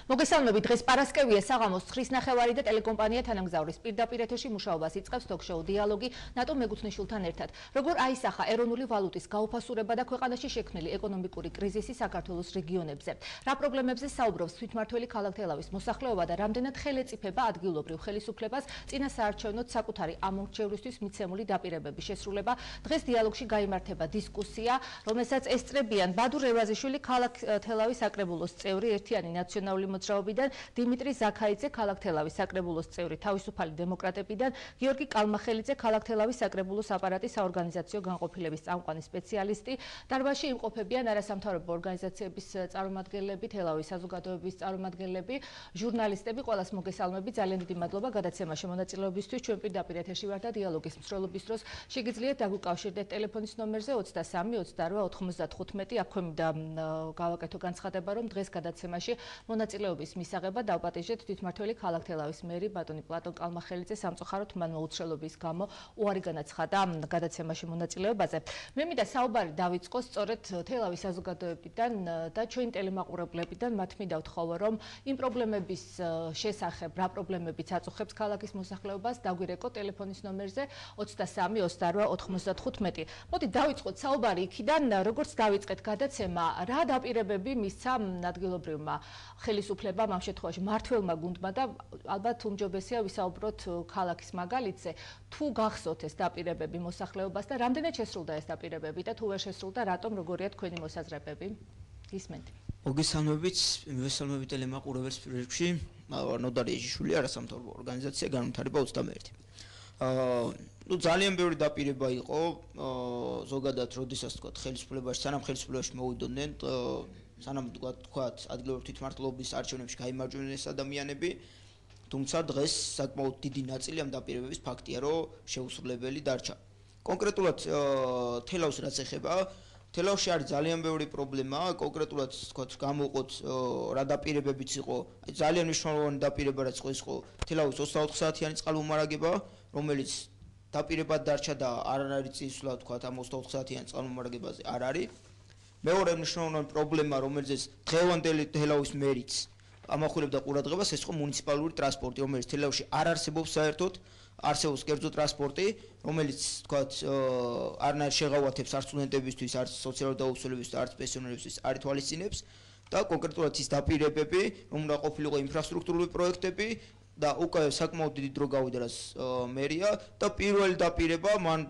მოგესალმებით, დღეს პარასკევია, საღამოს 9:30 და ტელეკომპანია თანამგზავრის პირდაპირ ეთერში მუშაობას იწყებს ток-შოუ დიალოგი ნატო მეგუთნიშვილთან ერთად. Როგორ აისახა ეროვნული ვალუტის გაუფასურება და ქვეყანაში შექმნილი ეკონომიკური კრიზისი საქართველოს რეგიონებზე? რა პრობლემებზე საუბრობს თვითმმართველი ქალაქ თელავის მოსახლეობა და რამდენად ხელეწიფება ადგილობრივ ხელისუფლებას წინასაარჩევნოდ საკუთარი ამორჩევრისთვის მიცემული დაპირებების შესრულება? დღეს დიალოგში გაიმართება დისკუსია, რომელსაც ესწრებიან ბადურ რევაზიშვილი ქალაქ თელავის საკრებულოს წევრი ერთიანი ნაციონალური მოძრაობიდან, დიმიტრი ზაქაიძე ქალაქ თელავის საკრებულოს წევრი თავისუფალი დემოკრატებიდან, გიორგი კალმახელიძე ქალაქ თელავის საკრებულოს აპარატის საორგანიზაციო განყოფილების წამყვანი სპეციალისტი. დარბაზში იმყოფებიან არასამთავრობო ორგანიზაციების წარმომადგენლები, თელავის საზოგადოების წარმომადგენლები, ჟურნალისტები, ყველას მოგესალმებით. ძალიან დიდი მადლობა გადაცემაში მონაწილეობისთვის. ჩვენ პირდაპირ ეთერში ვართ და დიალოგის მსვლელობის დროს შეგიძლიათ დაგვიკავშირდეთ ტელეფონის ნომერზე 23 28 95. აქ ქვემდა გავაკეთო განცხადება, რომ დღეს გადაცემაში მონაწილეობის მისაღებად დავპატიჟეთ თვითმმართველი ქალაქ თელავის მერი ბატონი პლატონ კალმახელიძე. სამწუხაროდ მან მოუწრებლობის გამო უარი განაცხადა გადაცემაში მონაწილეობაზე. მე მინდა საუბარი დავიწყოს სწორედ თელავის საზოგადოებიდან და ჩვენი ტელემაყურებლებიდან. მათ მინდა ვთხოვო, რომ იმ პრობლემების შესახებ, რა პრობლემებიც აწუხებს ქალაქის მოსახლეობას, დაგვირეკო ტელეფონის ნომერზე 23 28 95. მოდი დავიწყოთ საუბარი იქიდან, როგორც დავიწყეთ გადაცემა, რა დაპირებები მისცა ადგილობრივმა ხელისუფლებამ, ამ შემთხვევაში მმართველმა გუნდმა და ალბათ უმჯობესია ვისაუბროთ ქალაქის მაგალითზე, თუ გახსოვთ ეს დაპირებები მოსახლეობას და რამდენად შესრულდა ეს დაპირებები და თუ ვერ შესრულდა, რატომ, როგორია თქვენი მოსაზრებები? გისმენთ. მოგესალმებით, მივესალმებით ტელემაყურებელს პირველ რიგში, ნოდარი ეჟიშვილი, არასამთავრობო ორგანიზაცია განვითარება 21. ძალიან ბევრი დაპირება იყო, ზოგადად როდესაც თქვა ხელისუფლებაში, სანამ ხელისუფლებაში მოვიდოდნენ, სანამ თქვათ ადგილობრივ თვითმმართველობის არჩევნებში გაიმარჯვნენ ეს ადამიანები, თუმცა დღეს საკმაოდ დიდი ნაწილი ამ დაპირებების ფაქტია, რომ შეუსრულებელი დარჩა. კონკრეტულად თელავს რაც ეხება, თელავში არის ძალიან ბევრი პრობლემა, კონკრეტულად თქვათ გამოვყოთ რა დაპირებებიც იყო, ძალიან მნიშვნელოვანი დაპირება რაც იყო თელავის 24 საათიანი წყალმომარაგება, რომელიც დაპირებად დარჩა და არ არის წინსვლა თქვათ ამ 24 საათიან წყალმომარაგებაზე არ არის. მეორე მნიშვნელოვანი პრობლემა, რომელზეც დღევანდელი თელავის მერიც ამახვილებდა ყურადღებას, ეს იყო მუნიციპალური ტრანსპორტი, რომელიც თელავში არ არსებობს საერთოდ, არსებობს კერძო ტრანსპორტი, რომელიც თქვათ არნაირ შეღავათებს არც სტუდენტებისთვის, არც სოციალური დაუცველებისთვის, არც პენსიონერებისთვის არ ითვალისწინებს და კონკრეტულად ის დაპირებები, რომ უნდა ყოფილიყო ინფრასტრუქტურული პროექტები და უკვე საკმაოდ დიდი დრო გავიდა რას მერია და პირველი დაპირება მან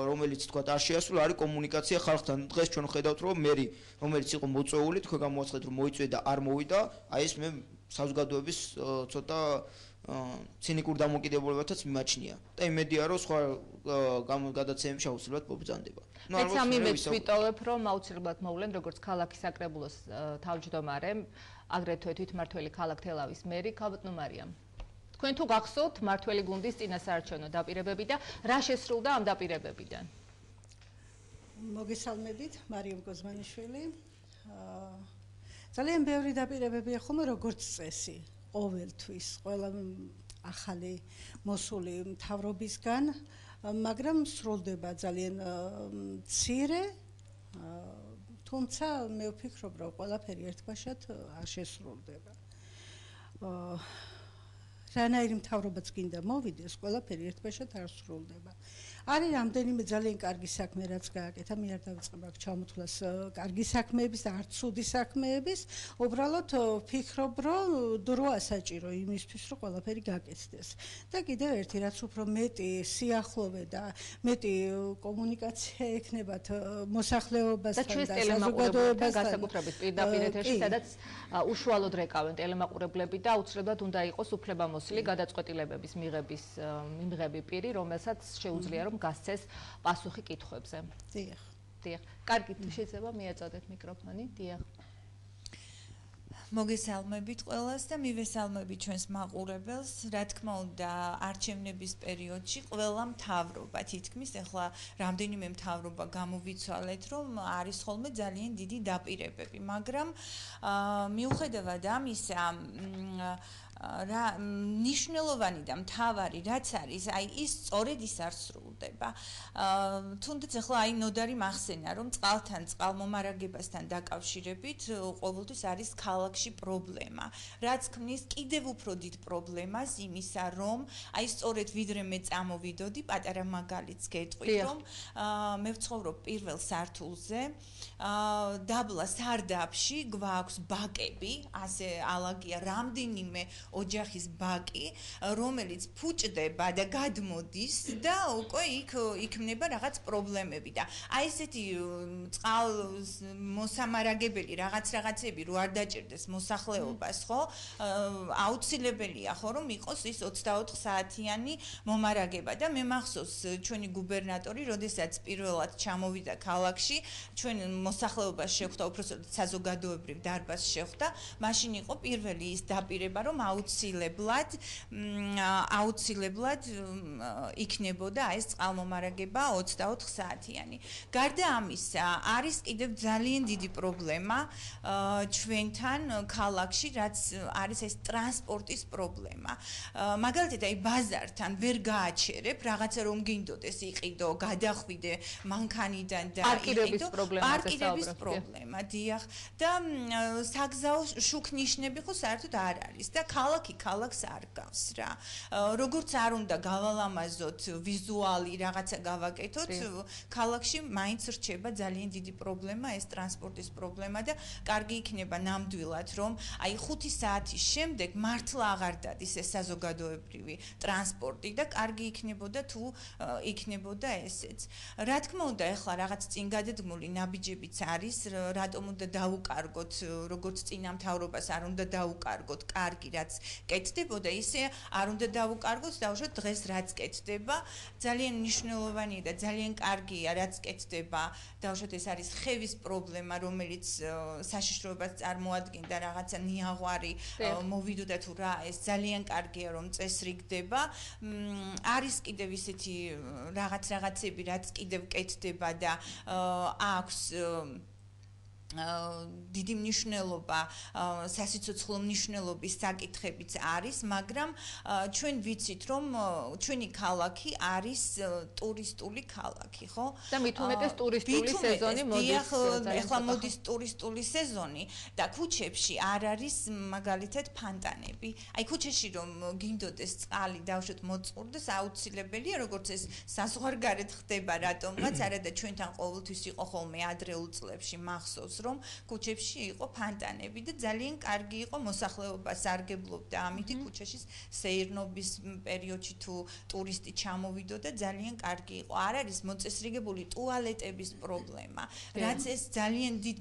რომელიც თქვა არ შეასრულა არის კომუნიკაცია ხალხთან. დღეს ჩვენ ხედავთ რომ მერი რომელიც იყო მოწვეული თქვენ გამოაცხადეთ რომ მოიწვია და არ მოვიდა, აი ეს მე საზოგადოების ცოტა ცინიკურ დამოკიდებულებათაც მიმაჩნია და იმედია რომ სხვა გადაცემებში აუცილებლად მობრძანდება. მეც ამ იმედს ვიტოვებ რომ აუცილებლად მოვლენ როგორც ქალაქის საკრებულოს თავმჯდომარე, აგრეთვე თვითმმართველი ქალაქ თელავის მერი ქაბატონო მარიამ. თქვენ თუ გახსოვთ მმართველი გუნდის წინასაარჩევნო დაპირებები და რა შესრულდა ამ დაპირებებიდან? მოგესალმებით, მარიამ გოზმანიშვილი. ძალიან ბევრი დაპირებებია ხომ როგორც წესი, ყოველთვის, ყველა ახალი მოსული მთავრობისგან, მაგრამ სრულდება ძალიან მცირე, თუმცა მე ვფიქრობ, რომ ყველაფერი ერთბაშად არ შესრულდება. რანაირი მთავრობაც გინდა მოვიდეს, ყველაფერი ერთბაშად არ სრულდება. არის რამდენიმე ძალიან კარგი საქმე, რაც გააკეთა, მე არ დავიწყებ აქ ჩამოთვლას კარგი საქმეების და არც ცუდი საქმეების, უბრალოდ ვფიქრობ, რომ დროა საჭირო იმისთვის, რომ ყველაფერი გაკეთდეს. და კიდევ ერთი, რაც უფრო მეტი სიახლოვე და მეტი კომუნიკაცია ექნებათ მოსახლეობასთან და საზოგადოებასთან, განსაკუთრებით პირდაპირ ეთერში, სადაც უშუალოდ რეკავენ ტელემაყურებლები და აუცილებლად უნდა იყოს უფლებამოსილი გადაწყვეტილებების მიღები პირი, რომელსაც შეუძლია რომ გასცეს პასუხი კითხვებზე. დიახ. დიახ. კარგი, შეიძლება მიეწოდეთ მიკროფონი. დიახ. მოგესალმებით ყველას და მივესალმებით ჩვენს მაყურებელს. რა თქმა უნდა, არჩევნების პერიოდში ყველა მთავრობა თითქმის ახლა რამდენიმე მთავრობა გამოვიცვალეთ, რომ არის ხოლმე ძალიან დიდი დაპირებები, მაგრამ მიუხედავად ამისა რა ნიშნულოვანი და მთავარი რაც არის, აი ის სწორედ ის არ სრულდება. თუნდაც ახლა აი ნოდარი მახსენა, რომ წყალთან, წყალმომარაგებასთან დაკავშირებით ყოველთვის არის ქალაქში პრობლემა. რაც ქმნის კიდევ უფრო დიდ პრობლემას იმისა, რომ აი სწორედ ვიდრე მე წამოვიდოდი, პატარა მაგალითს გეტყვით, რომ მე ვცხოვრობ პირველ სართულზე, დაბლა სარდაფში გვაქვს ბაკები, ასე ალაგია რამდენიმე ოჯახის ბაკი, რომელიც ფუჭდება და გადმოდის და უკვე იქ იქმნება რაღაც პრობლემები და აი ესეთი წყალს მოსამარაგებელი რაღაცები რო არ დაჭირდეს მოსახლეობას, ხო? აუცილებელია ხო რომ იყოს ის 24 საათიანი მომარაგება და მე მახსოვს ჩვენი გუბერნატორი, როდესაც პირველად ჩამოვიდა ქალაქში, ჩვენ მოსახლეობას შეხვდა, უბრალოდ საზოგადოებრივ დარბაზს შეხვდა, მაშინ იყო პირველი ის დაპირება, რომ აუცილებლად იქნებოდა ეს წყალმომარაგება 24 საათიანი. გარდა ამისა, არის კიდევ ძალიან დიდი პრობლემა ჩვენთან ქალაქში, რაც არის ეს ტრანსპორტის პრობლემა. მაგალითად, აი ბაზართან ვერ გააჩერებ, რაღაცა რომ გინდოდეს იყიდო, გადახვიდე მანქანიდან და პარკირების პრობლემა, დიახ. და საგზაო შუქნიშნები ხო საერთოდ არ არის და ქალაქი ქალაქს არ გავს რა. როგორც არ უნდა გავალამაზოთ ვიზუალი რაღაცა გავაკეთოთ, ქალაქში მაინც რჩება ძალიან დიდი პრობლემა ეს ტრანსპორტის პრობლემა და კარგი იქნება ნამდვილად რომ აი 5 საათის შემდეგ მართლა აღარ დადის ეს საზოგადოებრივი ტრანსპორტი და კარგი იქნებოდა თუ იქნებოდა ესეც. რა თქმა უნდა, ეხლა რაღაც წინგადადგმული ნაბიჯებიც არის, რატომ უნდა დაუკარგოთ, როგორც წინამთავრობას არ უნდა დაუკარგოთ კარგი რაც კეთდებოდა, ისე არ უნდა დაუკარგოთ დაუშვათ დღეს რაც კეთდება. ძალიან მნიშვნელოვანია და ძალიან კარგია რაც კეთდება. დაუშვათ ეს არის ხევის პრობლემა, რომელიც საშიშროებას წარმოადგენდა რაღაცა ნიაღვარი მოვიდოდა თუ რა, ეს ძალიან კარგია რომ წესრიგდება. არის კიდევ ისეთი რაღაცები, რაც კიდევ კეთდება და აქვს დიდი მნიშვნელობა სასიცოცხლო მნიშვნელობის საკითხებიც არის, მაგრამ ჩვენ ვიცით რომ ჩვენი ქალაქი არის ტურისტული ქალაქი, ხო? და მით უმეტეს ტურისტული სეზონი მოდის. ეხლა მოდის ტურისტული სეზონი და ქუჩებში არ არის მაგალითად ფანტანები. აი ქუჩაში რომ გინდოდეს წყალი დავშოთ მოწყურდეს, აუცილებელია როგორც ეს საზღვარგარეთ ხდება რატომღაც, არა და ჩვენთან ყოველთვის იყო ხოლმე ადრეულ წლებში მახსოვს რომ ქუჩებში იყო ფანტანები და ძალიან კარგი იყო მოსახლეობა სარგებლობდა ამითი ქუჩაში სეირნობის პერიოდში თუ ტურისტი ჩამოვიდოდა ძალიან კარგი იყო. არ არის მოწესრიგებული ტუალეტების პრობლემა, რაც ეს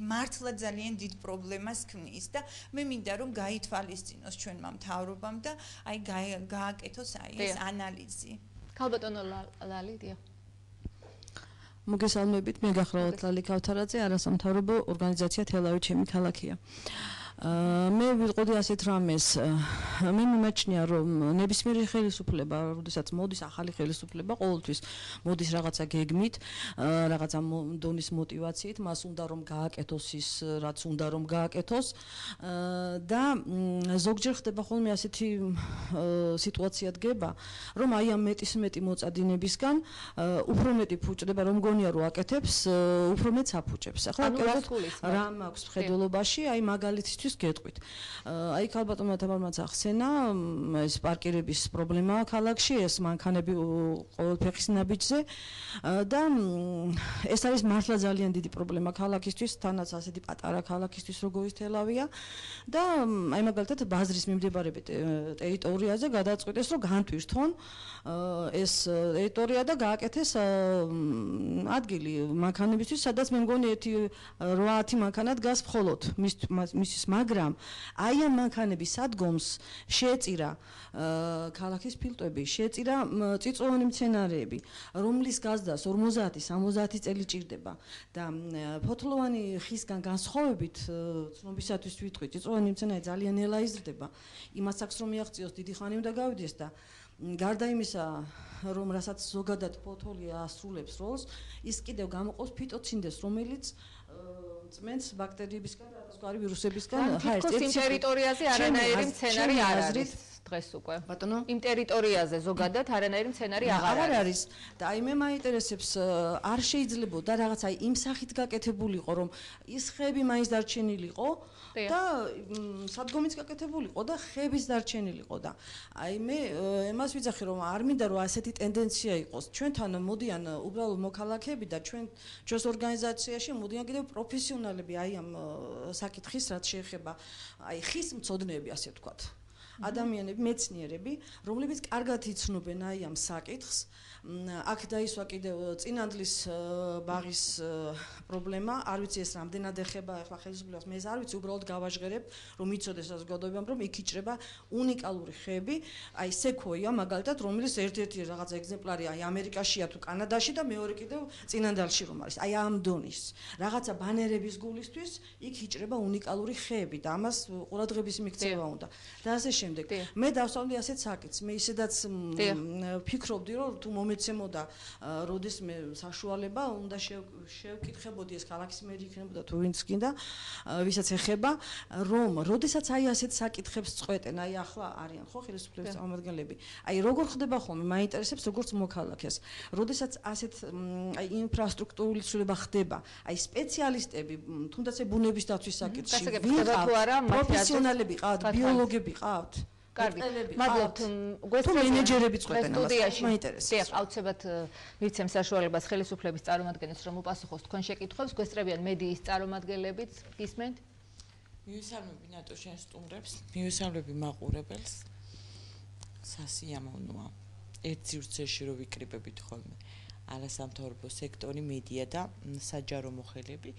მართლა ძალიან დიდ პრობლემას ქმნის და მე მინდა რომ გაითვალისწინოს ჩვენმა მთავრობამ და აი გააკეთოს აი ეს ანალიზი. ქალბატონო ლალი, დიახ. მოგესალმებით, მე გახლავთ ლალი ქავთარაძე, არასამთავრობო ორგანიზაცია თელავი ჩემი ქალაქია. მე ვიყოდი ასეთ რამეს. მე მიმაჩნია რომ ნებისმიერი ხელისუფლება, როდესაც მოდის ახალი ხელისუფლება, ყოველთვის მოდის რაღაცა გეგმით, რაღაცა დონის мотивაციით, მას უნდა რომ გააკეთოს ის, რაც უნდა რომ გააკეთოს და ზოგჯერ ხდება ხოლმე ასეთი სიტუაცია დგება, რომ აი ამ მეტი მოწადინებისგან უფრო მეტი ფუჭდება, რომ გონია რომ აკეთებს, უფრო მეტ საფუჭებს. ახლა რა მაქვს მხედველობაში, აი მაგალითისთვის გეტყვით. აი ქალბატონმა თამარმაც ახსენა ეს პარკირების პრობლემა ქალაქში, ეს მანქანები ყოველ ფეხის ნაბიჯზე და ეს არის მართლა ძალიან დიდი პრობლემა ქალაქისთვის, თანაც ასეთი პატარა ქალაქისთვის როგორიც თელავია და აი მაგალითად ბაზრის მიმდებარე ტერიტორიაზე გადაწყვიტეს რომ განტვირთონ ეს ტერიტორია და გააკეთეს ადგილი მანქანებისთვის, სადაც მე მგონი 8-10 მანქანა დგას მხოლოდ მისთვის, მაგრამ აი ამ მანქანების სადგომს შეეწირა ქალაქის ფილტვები, შეეწირა წიწვოვანი მცენარეები, რომლის გაზდას 50-60 წელი ჭირდება და ფოთლოვანი ხისგან განსხვავებით ცნობისათვის ვიტყვი, წიწვოვანი მცენარე ძალიან ნელა იზრდება. იმას აქვს რომ მიაღწიოს, დიდი ხანი უნდა გავიდეს და გარდა იმისა, რომ რასაც ზოგადად ფოთოლი ასრულებს როლს, ის კიდევ გამოყავს ფიტოცინდეს, რომელიც წმენს ბაქტერიებისგან, სხვადასხვა ვირუსებისგან, თითქოს იმ ტერიტორიაზე არანაირი მცენარე არ არის. დღეს უკვე? ბატონო? იმ ტერიტორიაზე ზოგადად არანაირი მცენარე აღარ არის. და აი მე მაინტერესებს არ შეიძლებოდა რაღაცა იმ სახით გაკეთებულიყო, რომ ის ხეები მაინც დარჩენილიყო და სადგომიც გაკეთებულიყო და ხეების დარჩენილიყო და აი მე იმას ვიძახი რომ არ მინდა რომ ასეთი ტენდენცია იყოს. ჩვენთან მოდიან უბრალოდ მოქალაქეები და ჩვენს ორგანიზაციაში მოდიან კიდევ პროფესიონალები აი ამ საკითხის რაც შეეხება აი ხის მცოდნეები ასე ვთქვათ. ადამიანები, მეცნიერები, რომლებიც კარგად იცნობენ აი ამ საკითხს. აქ დაისვა კიდევ წინანდლის ბაღის პრობლემა, არ ვიცი ეს რამდენად ეხება ახლა ხელისუფლებას, მე არ ვიცი, უბრალოდ გავაჟღერებ, რომ იცოდეს საზოგადოებამ, რომ იქ იჭრება უნიკალური ხეები, აი სეკვოია მაგალითად, რომელიც ერთ-ერთი რაღაცა ეგზემპლარი აი ამერიკაშია თუ კანადაში და მეორე კიდევ წინანდალში რომ არის. აი ამ დონის რაღაცა ბანერების გულისთვის იქ იჭრება უნიკალური ხეები და ამას ყურადღების მიქცევა უნდა. და ასე შემდეგ. მე დავსვამდი ასეთ საკითხს, მე ისედაც ფიქრობდი, რომ თუ მომეცემოდა როდესმე საშუალება უნდა შევკითხებოდი ეს ქალაქის მერი იქნებოდა თუ ვინც კიდე ვისაც ეხება რომ როდესაც აი ასეთ საკითხებს წყვეტენ აი ახლა არიან ხო ხელისუფლების წარმომადგენლები აი როგორ ხდება ხოლმე მაინტერესებს როგორც მოქალაქეს როდესაც ასეთ აი ინფრასტრუქტურული ცვლილება ხდება აი სპეციალისტები თუნდაც ბუნების დაცვის საკითხში პროფესიონალები ყავთ ბიოლოგები ყავთ კარგი. მადლობთ. მენეჯერები წყვეტენ ამას. მაინტერესებს. აუცილებლად ვიცემ საშუალებას ხელისუფლების წარმომადგენლებს რომ უპასუხოს თქვენ შეკითხვებს, გვესწრებიან მედიის წარმომადგენლებიც, გისმენთ? მივესალმები ნატო შენ სტუმრებს, მივესალმები მაყურებელს. სასიამოვნოა. ერთ სივრცეში რო ვიკრიბებით ხოლმე არასამთავრობო სექტორი, მედია და საჯარო მოხელეები,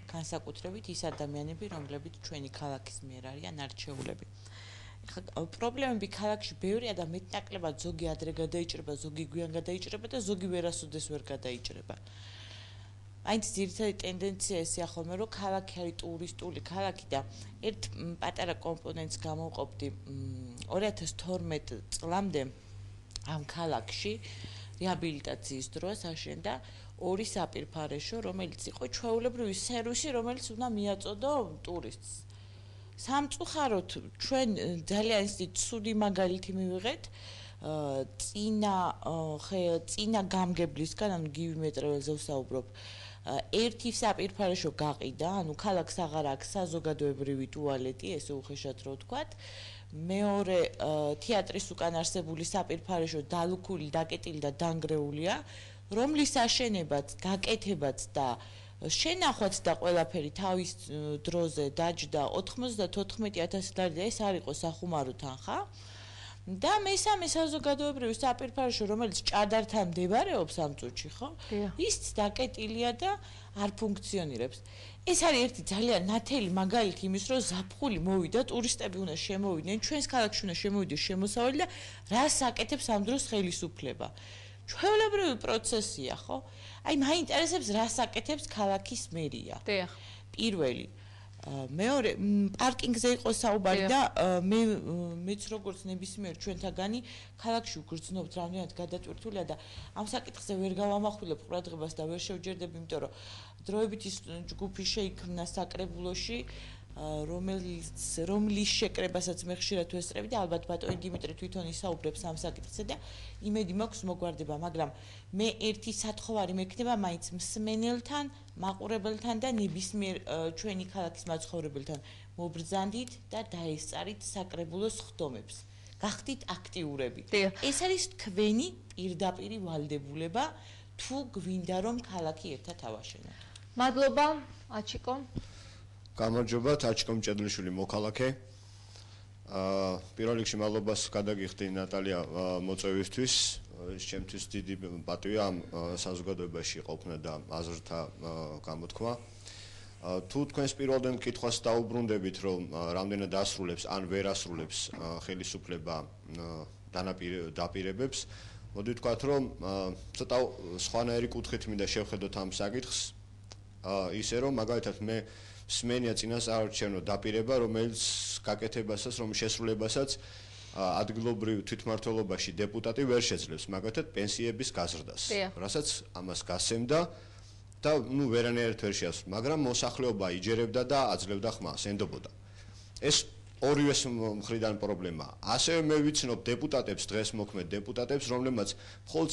განსაკუთრებით ის ადამიანები, რომლებიც ჩვენი ქალაქის მიერ არიან არჩეულები. პრობლემები ქალაქში ბევრია და მეტნაკლებად ზოგი ადრე გადაიჭრება, ზოგი გვიან გადაიჭრება და ზოგი ვერასოდეს ვერ გადაიჭრება. აინც ძირითადი ტენდენცია ესეა ხოლმე, რომ ქალაქი არის ტურისტული ქალაქი და ერთ პატარა კომპონენტს გამოვყოფდი 2012 წლამდე ამ ქალაქში რეაბილიტაციის დროს აშენდა ორი საპირფარეშო, რომელიც იყო ჩვეულებრივი სერვისი, რომელიც უნდა მიაწოდო ტურისტს. სამწუხაროდ ჩვენ ძალიან ცუდი მაგალითი მივიღეთ წინა გამგებლისგან, ანუ გივი მეტრეველზე ვსაუბრობ. ერთი საპირფარეშო გაყიდა, ანუ ქალაქს აღარ აქვს საზოგადოებრივი ტუალეტი, ესე უხეშად რო ვთქვათ. მეორე თეატრის უკან არსებული საპირფარეშო დალუქული, დაკეტილი და დანგრეულია, რომლის აშენებაც, გაკეთებაც და შენახვაც და ყველაფერი თავის დროზე დაჯდა 94,000 ლარი და ეს არ იყო სახუმარო თანხა. და მესამე საზოგადოებრივი საპირფარეშო, რომელიც ჭადართან მდებარეობს ამ წუთში, ხო? ის დაკეტილია და არ ფუნქციონირებს. ეს არის ერთი ძალიან ნათელი მაგალითი იმის, რომ ზაფხული მოვიდა, ტურისტები უნდა შემოვიდნენ, ჩვენს ქალაქში უნდა შემოვიდეს შემოსავალი და რას აკეთებს ამ დროს ხელისუფლება? ჩვეულებრივი პროცესია, ხო? აი მაინტერესებს რას აკეთებს ქალაქის მერია. დიახ. პირველი მეორე პარკინგზე იყო საუბარი და მეც როგორც ნებისმიერ ჩვენთაგანი ქალაქში ვგრძნობთ რამდენად გადატვირთულია და ამ საკითხზე ვერ გავამახვილებ ყურადღებას და ვერ შევჯერდები, იმიტომ რომ დროებით ის ჯგუფი შეიქმნა საკრებულოში, რომლის შეკრებასაც მე ხშირად ვესწრები და ალბათ ბატონი დიმიტრი თვითონ ისაუბრებს ამ საკითხზე და იმედი მაქვს მოგვარდება, მაგრამ მე ერთი სათხოვარი მექნება მაინც მსმენელთან, მაყურებელთან და ნებისმიერ ჩვენი ქალაქის მაცხოვრებელთან მობრძანდით და დაესწარით საკრებულოს ხდომებს. გახდით აქტიურები. ეს არის თქვენი პირდაპირი ვალდებულება, თუ გვინდა რომ ქალაქი ერთად ავაშენოთ. მადლობა, აჩიკო. გამარჯობა, აჩიკო მჭედლიშვილი მოქალაქე. პირველ რიგში მადლობას გადაგიხდი ნატალია მოწვევისთვის. ჩემთვის დიდი პატივია ამ საზოგადოებაში ყოფნა და აზრთა გამოთქმა. თუ თქვენს პირველდენ კითხვას დაუბრუნდებით, რომ რამდენად ასრულებს ან ვერ ასრულებს ხელისუფლება დაპირებებს, მოდი ვთქვათ, რომ ცოტა სხვანაირი კუთხით მინდა შევხედოთ ამ საკითხს. ისე რომ მაგალითად მე სმენია წინასწარმეტყველო დაპირება, რომელიც გაკეთებასაც, რომ შესრულებასაც ადგილობრივ თვითმმართველობაში დეპუტატი ვერ შეძლებს, მაგალითად პენსიების გაზრდას, რასაც ამას გასცემდა და ვერანაირად ვერ შეასრულა, მაგრამ მოსახლეობა იჯერებდა და აძლევდა ხმას, ენდობოდა. ეს ორივეს მხრიდან პრობლემაა. ასევე მე ვიცნობ დეპუტატებს, დღეს მოქმედ დეპუტატებს, რომლებმაც მხოლოდ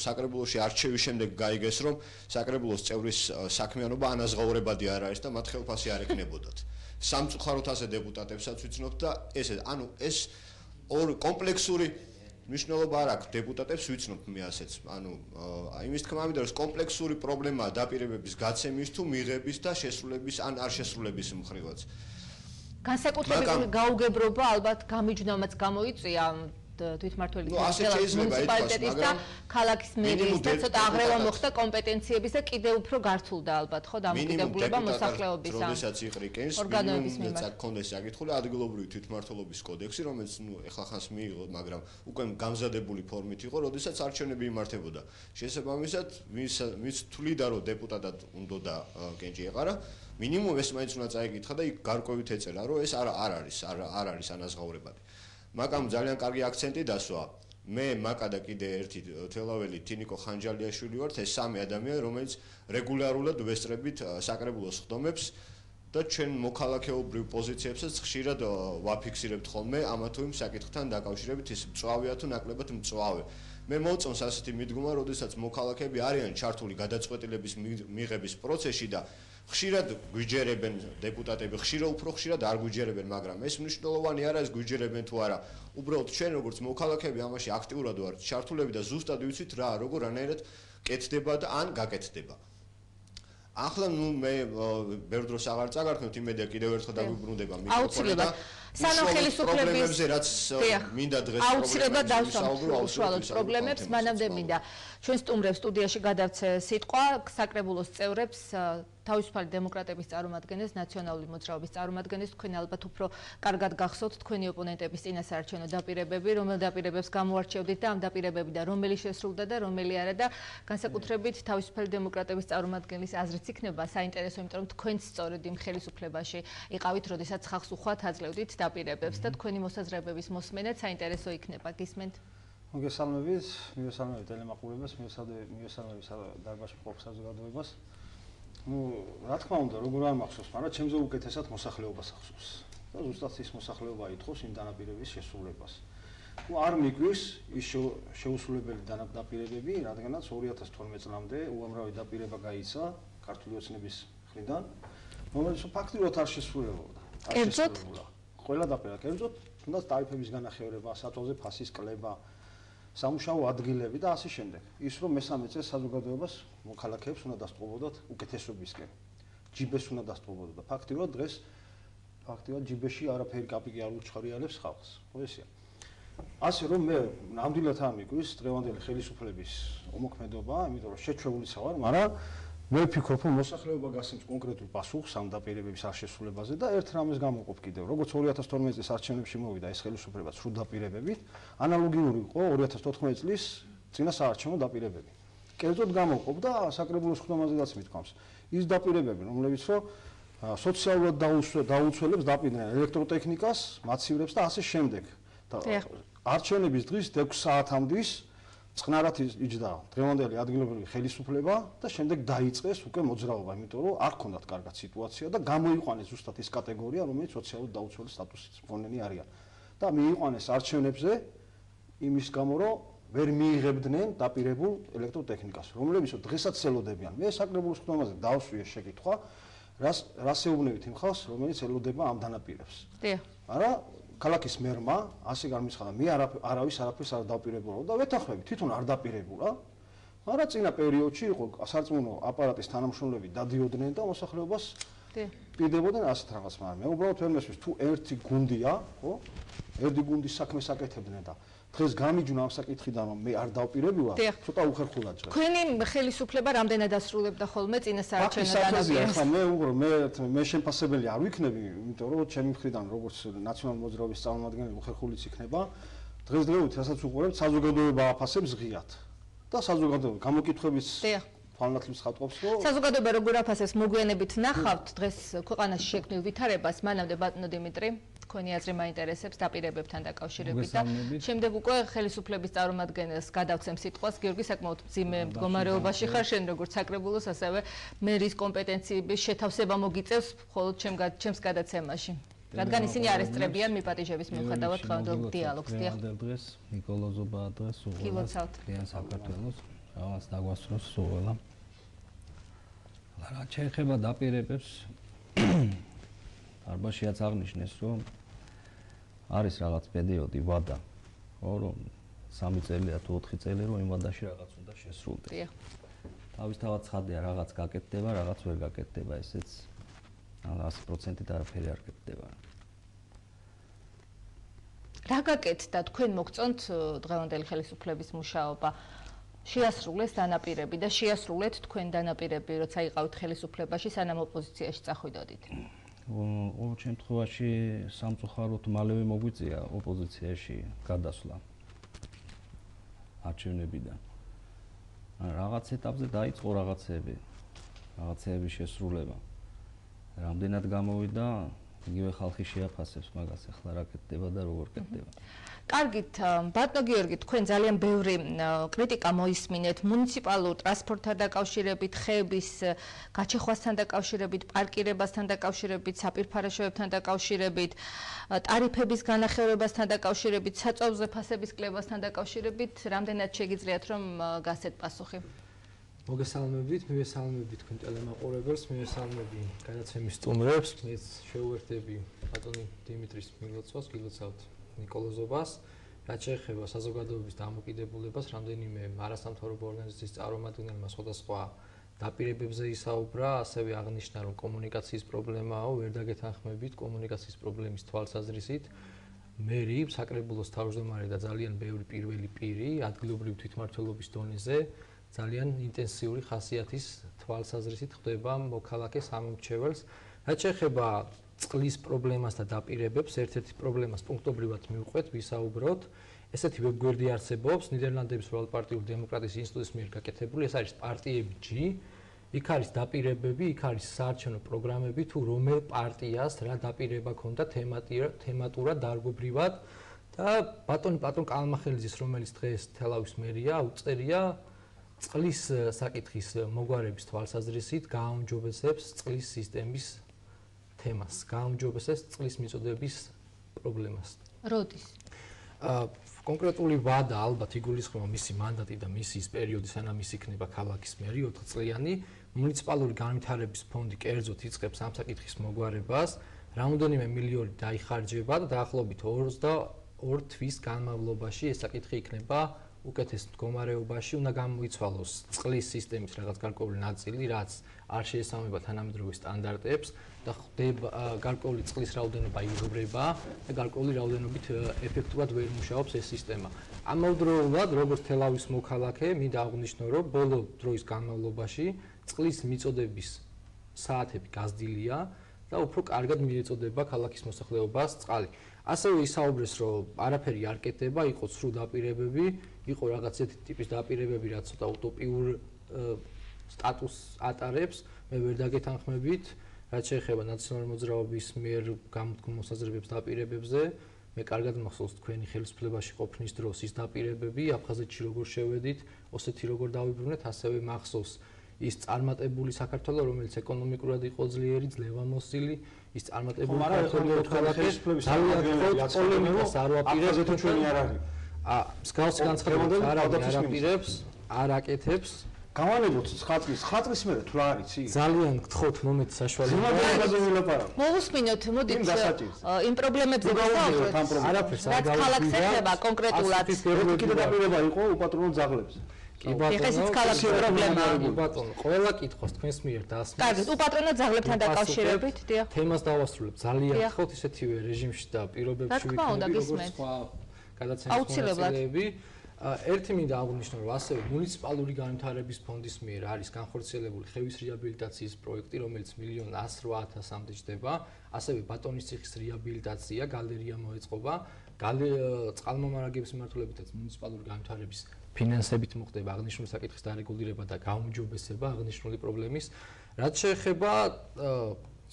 საკრებულოში არჩევის შემდეგ გაიგეს, რომ საკრებულოს წევრის საქმიანობა ანაზღაურებადი არ არის და მათ ხელფასი არ ეკნებოდათ. სამწუხაროდ ასე დეპუტატებსაც ვიცნობ და ეს კომპლექსური მნიშვნელობა არ აქვს დეპუტატებს ვიცნობ მე ასეც. იმის თქმა მინდა რომ კომპლექსური პრობლემაა დაპირებების გაცემის თუ მიღების და შესრულების ან არ შესრულების მხრივაც. განსაკუთრებული გაუგებრობა ალბათ გამიჯვნამაც გამოიწვია თვითმმართველი მუნიციპალიტეტის და ქალაქის მერის და ცოტა აღრევა მოხდა კომპეტენციების და კიდევ უფრო გართულდა ალბათ ხო დამოკიდებულება მოსახლეობის როდესაც იყრიკენს მინიმუმ კონდეს საკითხული ადგილობრივი თვითმმართველობის კოდექსი რომელიც ეხლა ხანს მიიღო მაგრამ უკვე გამზადებული ფორმით იყო როდესაც არჩევნები იმართებოდა შესაბამისად ვინც თვლიდა რომ დეპუტატად უნდა და კენჭი ეყარა მინიმუმ ეს მაინც უნდა წაიკითხა და იქ გარკვევით ეწერა რომ ეს არ არის ანაზღაურებადი მაგამ ძალიან კარგი აქცენტი დასვა. მე მაკა და კიდე ერთი თელაველი თინიკო ხანჯალიაშვილი ვართ, ეს სამი ადამიანი, რომელიც რეგულარულად ვესწრებით საკრებულოს ხდომებს და ჩვენ მოქალაქეობრივ პოზიციებსაც ხშირად ვაფიქსირებთ ხოლმე ამა თუ იმ საკითხთან დაკავშირებით, ის მწვავეა თუ ნაკლებად მწვავე. მე მოწონს ასეთი მიდგომა, როდესაც მოქალაქეები არიან ჩართული გადაწყვეტილების მიღების პროცესში და ხშირად გვიჯერებენ დეპუტატები, უფრო ხშირად არ გვიჯერებენ, მაგრამ ეს მნიშვნელოვანი არა ეს გვიჯერებენ თუ არა. უბრალოდ ჩვენ როგორც მოქალაქეები ამაში აქტიურად ვართ ჩართულები და ზუსტად ვიცით რა, როგორ კეთდება და ან გაკეთდება. ახლა მე ბევრ დროს აღარ წაგარქმევთ, იმედია კიდევ ერთხელ დაგვიბრუნდება მიკროფონი და სანამ ხელისუფლების რაც მინდა დღეს აუცილებლად დავსვამ პრობლემებს, მანამდე მინდა ჩვენ სტუმრებს სტუდიაში გადავცე სიტყვა საკრებულოს წევრებს თავისუფალი დემოკრატების წარმომადგენლებს, ნაციონალური მოძრაობის წარმომადგენლებს, თქვენ ალბათ უფრო კარგად გახსოვთ თქვენი ოპონენტების წინასაარჩევნო დაპირებები, რომელ დაპირებებს გამოარჩევდით და ამ დაპირებებიდან რომელი შესრულდა და რომელი არა და განსაკუთრებით თავისუფალი დემოკრატების წარმომადგენლის აზრიც იქნება საინტერესო, იმიტომ რომ თქვენც სწორედ იმ ხელისუფლებაში იყავით, როდესაც ხალხს უხვად აძლევდით დაპირებებს და თქვენი მოსაზრებების მოსმენაც საინტერესო იქნება. გისმენთ? მოგესალმებით, მივესალმებით ტელემაყურებელს, მივესალმებით დარბაზში მყოფ საზოგადოებას. რა თქმა უნდა, როგორ არ მახსოვს, მაგრამ ჩემზე უკეთესად მოსახლეობას ახსოვს. და ზუსტად ის მოსახლეობა ითხოვს იმ დანაპირების შესრულებას. არ მიგვრის ის შეუსრულებელი დანაპირებები, რადგანაც 2012 წლამდე უამრავი დაპირება გაიცა ქართული ოცნების მხრიდან, რომელიც ფაქტიურად არ შესრულებოდა. კერძოდ ყველა დაპირება, კერძოდ თუნდაც ტარიფების განახევრება, საწოლზე ფასის კლება, სამუშაო ადგილები და ასე შემდეგ. ის რომ მესამე წელს საზოგადოებას მოქალაქეებს უნდა დასტყობოდათ უკეთესობისკენ. ჯიბეს უნდა დასტყობოდათ და ფაქტიურად დღეს ჯიბეში არაფერი კაპიკი არ უჩხარიალებს ხალხს. ხო ესეა. ასე რომ მე ნამდვილად ამიგვრის დღევანდელი ხელისუფლების უმოქმედობა, იმიტომ რომ შეჩვეულიც ვარ, მაგრამ მე ვფიქრობ, რომ მოსახლეობა გასცემს კონკრეტულ პასუხს ამ დაპირებების არ შესრულებაზე და ერთ რამეს გამოვყოფ კიდევ. როგორც 2012 წლის არჩევნებში მოვიდა ეს ხელისუფლება სრულ დაპირებებით, ანალოგიური იყო 2014 წლის წინასაარჩევნო დაპირებები. კერძოდ გამოვყოფ და საკრებულოს ხდომაზედაც მithქვამს. ის დაპირებები, რომლებიც რომ სოციალურად დაუცველებს დაპირდნენ ელექტროტექნიკას, მაცივრებს და ასე შემდეგ. არჩევნების დღის 6 საათამდის წყნარად იჯდა დღევანდელი ადგილობრივი ხელისუფლება და შემდეგ დაიწყეს უკვე მოძრაობა, იმიტომ რომ არ ქონდათ კარგად სიტუაცია და გამოიყვანეს ზუსტად ის კატეგორია, რომელიც სოციალურად დაუცველი სტატუსის მქონენი არიან. და მიიყვანეს არჩევნებზე იმის გამო, რომ ვერ მიიღებდნენ დაპირებულ ელექტროტექნიკას, რომლებიც დღესაც ელოდებიან. მე საკრებულოს ხდომაზე დავსვი ეს შეკითხვა, რას ეუბნებით იმ ხალხს, რომელიც ელოდება ამ დანაპირებს. მაგრამ ქალაქის მერმა ასე გამიცხადა, მე არავის არაფერს არ დაპირებულა და ვეთანხმები, თვითონ არ დაპირებულა, მაგრამ წინა პერიოდში იყო სარწმუნო აპარატის თანამშრომლები დადიოდნენ და მოსახლეობას პირდებოდნენ ასეთ რაღაც, მაგრამ მე უბრალოდ ვერ მესმის, თუ ერთი გუნდია, ხო? ერთი გუნდის საქმეს აკეთებდნენ და დღეს გამიჯვნა ამ საკითხიდან, რომ მე არ დავპირებულა, ცოტა უხერხულად ჟღერს. თქვენი ხელისუფლება რამდენად ასრულებდა ხოლმე წინასაარჩევნო დანაპირებას? მე შემფასებელი არ ვიქნები, იმიტომ რომ ჩემი მხრიდან როგორც ნაციონალური მოძრაობის წარმომადგენელი უხერხულიც იქნება, დღესდღეობით რასაც უყურებთ, საზოგადოება აფასებს ღიად. და საზოგადოება გამოკითხვების თვალნათლებს ხატობს, რომ საზოგადოება როგორ აფასებს მოგვიანებით ნახავთ დღეს ქვეყანაში შექმნილ ვითარებას, მანამდე ბატონო დიმიტრი თქვენი აზრი მაინტერესებს დაპირებებთან დაკავშირებით და შემდეგ უკვე ხელისუფლების წარმომადგენელს გადავცემ სიტყვას. გიორგი, საკმაოდ მძიმე მდგომარეობაში ხარ შენ როგორც საკრებულოს, ასევე მერის კომპეტენციების შეთავსება მოგიწევს მხოლოდ ჩემს გადაცემაში. რადგან ისინი არ ესწრებიან მიპატიჟების მიუხედავად დღევანდელ დიალოგს. დღევანდელ დღეს ნიკოლოზობა დღეს უღელავთ ძალიან საქართველოს რაღაც დაგვასწროს უღელა. რა შეიძლება დაპირებებს არბაშიაც აღნიშნეს რომ არის რაღაც პერიოდი ვადა ხო რომ 3 წელია თუ 4 წელი რომ იმ ვადაში რაღაც უნდა შესრულდეს. დიახ. თავისთავად ცხადია რაღაც გაკეთდება, რაღაც ვერ გაკეთდება, ესეც 100%-ით არაფერი არ გაკეთდება. რა გაკეთდა თქვენ მოგწონთ დღევანდელი ხელისუფლების მუშაობა? შეასრულეს დანაპირები და შეასრულეთ თქვენ დანაპირები, როცა იყავით ხელისუფლებაში, სანამ ოპოზიციაში წახვიდოდით. ყოველ შემთხვევაში სამწუხაროდ მალევე მოგვიწია ოპოზიციაში გადასვლა არჩევნებიდან. რაღაც ეტაპზე დაიწყო რაღაცეების შესრულება. რამდენად გამოვიდა, იგივე ხალხი შეაფასებს მაგას, ახლა რა კეთდება და როგორ კეთდება. კარგით, ბატონო გიორგი, თქვენ ძალიან ბევრი კრიტიკა მოისმინეთ მუნიციპალურ ტრანსპორტთან დაკავშირებით, ხეების გაჩეხვასთან დაკავშირებით, პარკირებასთან დაკავშირებით, საპირფარეშოებთან დაკავშირებით, ტარიფების განახევებასთან დაკავშირებით, საწვავზე ფასების კლებასთან დაკავშირებით, რამდენად შეგიძლიათ რომ გასცეთ პასუხი? მოგესალმებით, მივესალმებით თქვენ ტელემაყურებელს, მივესალმები გადაცემის სტუმრებს, მეც შეუერთდები ბატონი დიმიტრის მილოცვას, გილოცავთ ნიკოლოზობას, რაც შეეხება საზოგადოების დამოკიდებულებას, რამდენიმე არასამთავრობო ორგანიზაციის წარმომადგენელმა სხვადასხვა დაპირებებზე ისაუბრა, ასევე აღნიშნა, რომ კომუნიკაციის პრობლემაა, ვერ დაგეთანხმებით კომუნიკაციის პრობლემის თვალსაზრისით. მერი, საკრებულოს თავმჯდომარე და ძალიან ბევრი პირველი პირი ადგილობრივი თვითმმართველობის დონეზე ძალიან ინტენსიური ხასიათის თვალსაზრისით ხდება მოქალაქეს ამომრჩეველს. რაც შეეხება წყლის პრობლემას და დაპირებებს, ერთ-ერთი პრობლემას პუნქტობრივად მივყვეთ, ვისაუბროთ. ესეთი ვებგვერდი არსებობს ნიდერლანდების ვალდპარტიული დემოკრატიის ინსტიტუტის მიერ გაკეთებული, ეს არის პარტიები G. იქ არის დაპირებები, იქ არის საარჩევნო პროგრამები, თუ რომელ პარტიას რა დაპირება ქონდა თემატურად, დარგობრივად და ბატონ კალმახელიძის, რომელიც დღეს თელავის მერია, უწერია წყლის საკითხის მოგვარების თვალსაზრისით გააუმჯობესებს წყლის სისტემის თემას, გააუმჯობესებს წყლის მიწოდების პრობლემას. როდის? კონკრეტული ვადა ალბათ იგულისხმება მისი მანდატი და მისი პერიოდი, სანამ ის იქნება ქალაქის მერი 4 წლიანი. მუნიციპალური განვითარების ფონდი კერძოდ იწყებს ამ საკითხის მოგვარებას. რამდენიმე მილიონი დაიხარჯება და დაახლოებით 22 თვის განმავლობაში ეს საკითხი იქნება უკეთეს მდგომარეობაში, უნდა გამოიცვალოს წყლის სისტემის რაღაც გარკვეული ნაწილი, რაც არ შეესაბამება თანამედროვე სტანდარტებს და ხდება გარკვეული წყლის რაოდენობა იღრება და გარკვეული რაოდენობით ეფექტურად ვერ მუშაობს ეს სისტემა. ამავდროულად, როგორც თელავის მოქალაქე, მინდა აღვნიშნო, რომ ბოლო დროის განმავლობაში წყლის მიწოდების საათები გაზრდილია და უფრო კარგად მიეწოდება ქალაქის მოსახლეობას წყალი. ასევე ისაუბრეს, რომ არაფერი არ კეთდება, იყო სრულ დაპირებები, იყო რაღაც ერთი ტიპის დაპირებები, რაც ცოტა უტოპიურ სტატუსს ატარებს, მე ვერ დაგეთანხმებით, რაც შეეხება ნაციონალური მოძრაობის მიერ გამოთქმულ მოსაზრებებს დაპირებებზე, მე კარგად მახსოვს თქვენი ხელისუფლებაში ყოფნის დროს ის დაპირებები, აფხაზეთში როგორ შევედით, ოსეთი როგორ დავიბრუნეთ, ასევე მახსოვს ის წარმატებული საქართველო, რომელიც ეკონომიკურად იყო ძლიერი, ძლევამოსილი, ის წარმატებული ხელისუფლების პოლემიკას არ ვაპირებთ თუ ჩვენი არ არის. მსგავსი განცხადებები არ აპირებს, არ აკეთებს. გავანებოთ ხატრის მერე თუ რა არის იცი? ძალიან გთხოვთ მომეთ საშუალება. მოვუსმინოთ, მოდით იმ პრობლემებზე ვისაუბროთ. არაფერს არ გავიგებთ. ქალაქს ეხება კონკრეტულად. კიდე დაპირება იყო უპატრონო ძაღლებზე. კი ბატონო, ესეც ქალაქის პრობლემაა. კი ბატონო, ყველა კითხოს თქვენს მიერ დასმის. კარგით, უპატრონო ძაღლებთან დაკავშირებით, დიახ. თემას დავასრულებ. ძალიან გთხოვთ ისეთივე რეჟიმში და პირობებში ვიქნები, როგორც სხვა გადაცემის მონაწილეები. ერთი მინდა აღვნიშნო, რომ ასევე მუნიციპალური განვითარების ფონდის მიერ არის განხორციელებული ხევის რეაბილიტაციის პროექტი, რომელიც 1,108,000-მდე ჯდება. ასევე ბატონის ციხის რეაბილიტაცია, გალერეა მოეწყობა. წყალმომარაგების მიმართულებითაც მუნიციპალური განვითარების ფინანსებით მოხდება აღნიშნული საკითხის დარეგულირება და გაუმჯობესება აღნიშნული პრობლემის. რაც შეეხება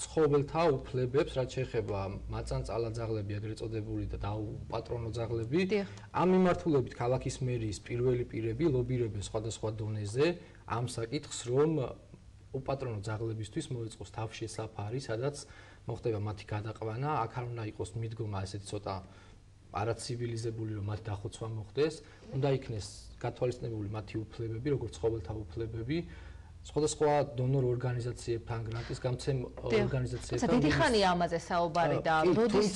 ცხოველთა უფლებებს, რაც შეეხება მაწანწალა ძაღლები, ეგრეთ წოდებული და დაუპატრონო ძაღლები, ამ მიმართულებით ქალაქის მერიის პირველი პირები ლობირებენ სხვადასხვა დონეზე ამ საკითხს, რომ უპატრონო ძაღლებისთვის მოეწყოს თავშესაფარი, სადაც მოხდება მათი გადაყვანა, აქ არ უნდა იყოს მიდგომა ესეთი ცოტა არაცივილიზებული, რომ მათ დახოცვა მოხდეს, უნდა იქნეს გათვალისწინებული მათი უფლებები, როგორც ცხოველთა უფლებები, სხვადასხვა დონორ ორგანიზაციებთან, გრანტის გამცემ ორგანიზაციებთან. დიდი ხანია ამაზე საუბარი და როდის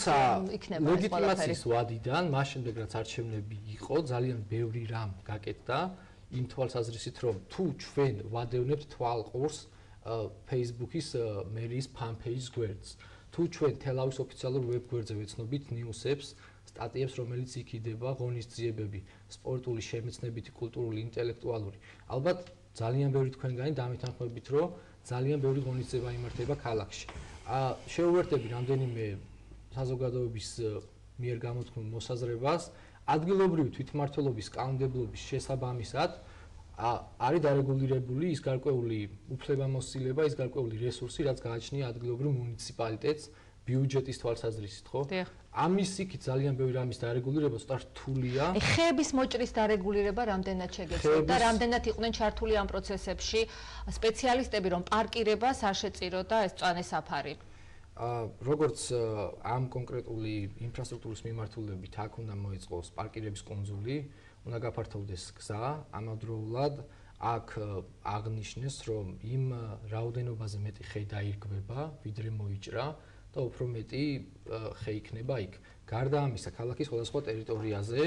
იქნება ეს ყველაფერი? ლეგიტიმაციის ვადიდან, მას შემდეგ რაც არჩევნები იყო, ძალიან ბევრი რამ გაკეთდა, იმ თვალსაზრისით, რომ თუ ჩვენ ვადევნებთ თვალყურს Facebook-ის მერიის fan-page გვერდს, თუ ჩვენ თელავის ოფიციალურ ვებ გვერდზე ვეცნობით ნიუსებს, სტატიებს, რომელიც იქიდება, ღონისძიებები, სპორტული, შემეცნებითი, კულტურული, ინტელექტუალური. ალბათ ძალიან ბევრი თქვენგანი დამეთანხმებით, რომ ძალიან ბევრი ღონისძიება იმართება ქალაქში. შეუერთები რამდენიმე საზოგადოების მიერ გამოთქმულ მოსაზრებას, ადგილობრივი თვითმმართველობის კანონმდებლობის შესაბამისად არის დარეგულირებული ის გარკვეული უფლებამოსილება, ის გარკვეული რესურსი, რაც გააჩნია ადგილობრივ მუნიციპალიტეტს ბიუჯეტის თვალსაზრისით, ხო? ამის იქით ძალიან ბევრი რამის დარეგულირება ცოტა რთულია. ხეების მოჭრის დარეგულირება რამდენად შეგეძლოთ და რამდენად იყვნენ ჩართული ამ პროცესებში სპეციალისტები, რომ პარკირებას არ შეწიროთ და ეს წვანე საფარი? როგორც ამ კონკრეტული ინფრასტრუქტურის მიმართულებით აქ უნდა მოეწყოს პარკირების კუნძული, უნდა გაფართოვდეს გზა, ამავდროულად აქ აღნიშნეს, რომ იმ რაოდენობაზე მეტი ხე დაირგვება, ვიდრე მოიჭრა და უფრო მეტი ხე იქნება იქ. გარდა ამისა, ქალაქის სხვადასხვა ტერიტორიაზე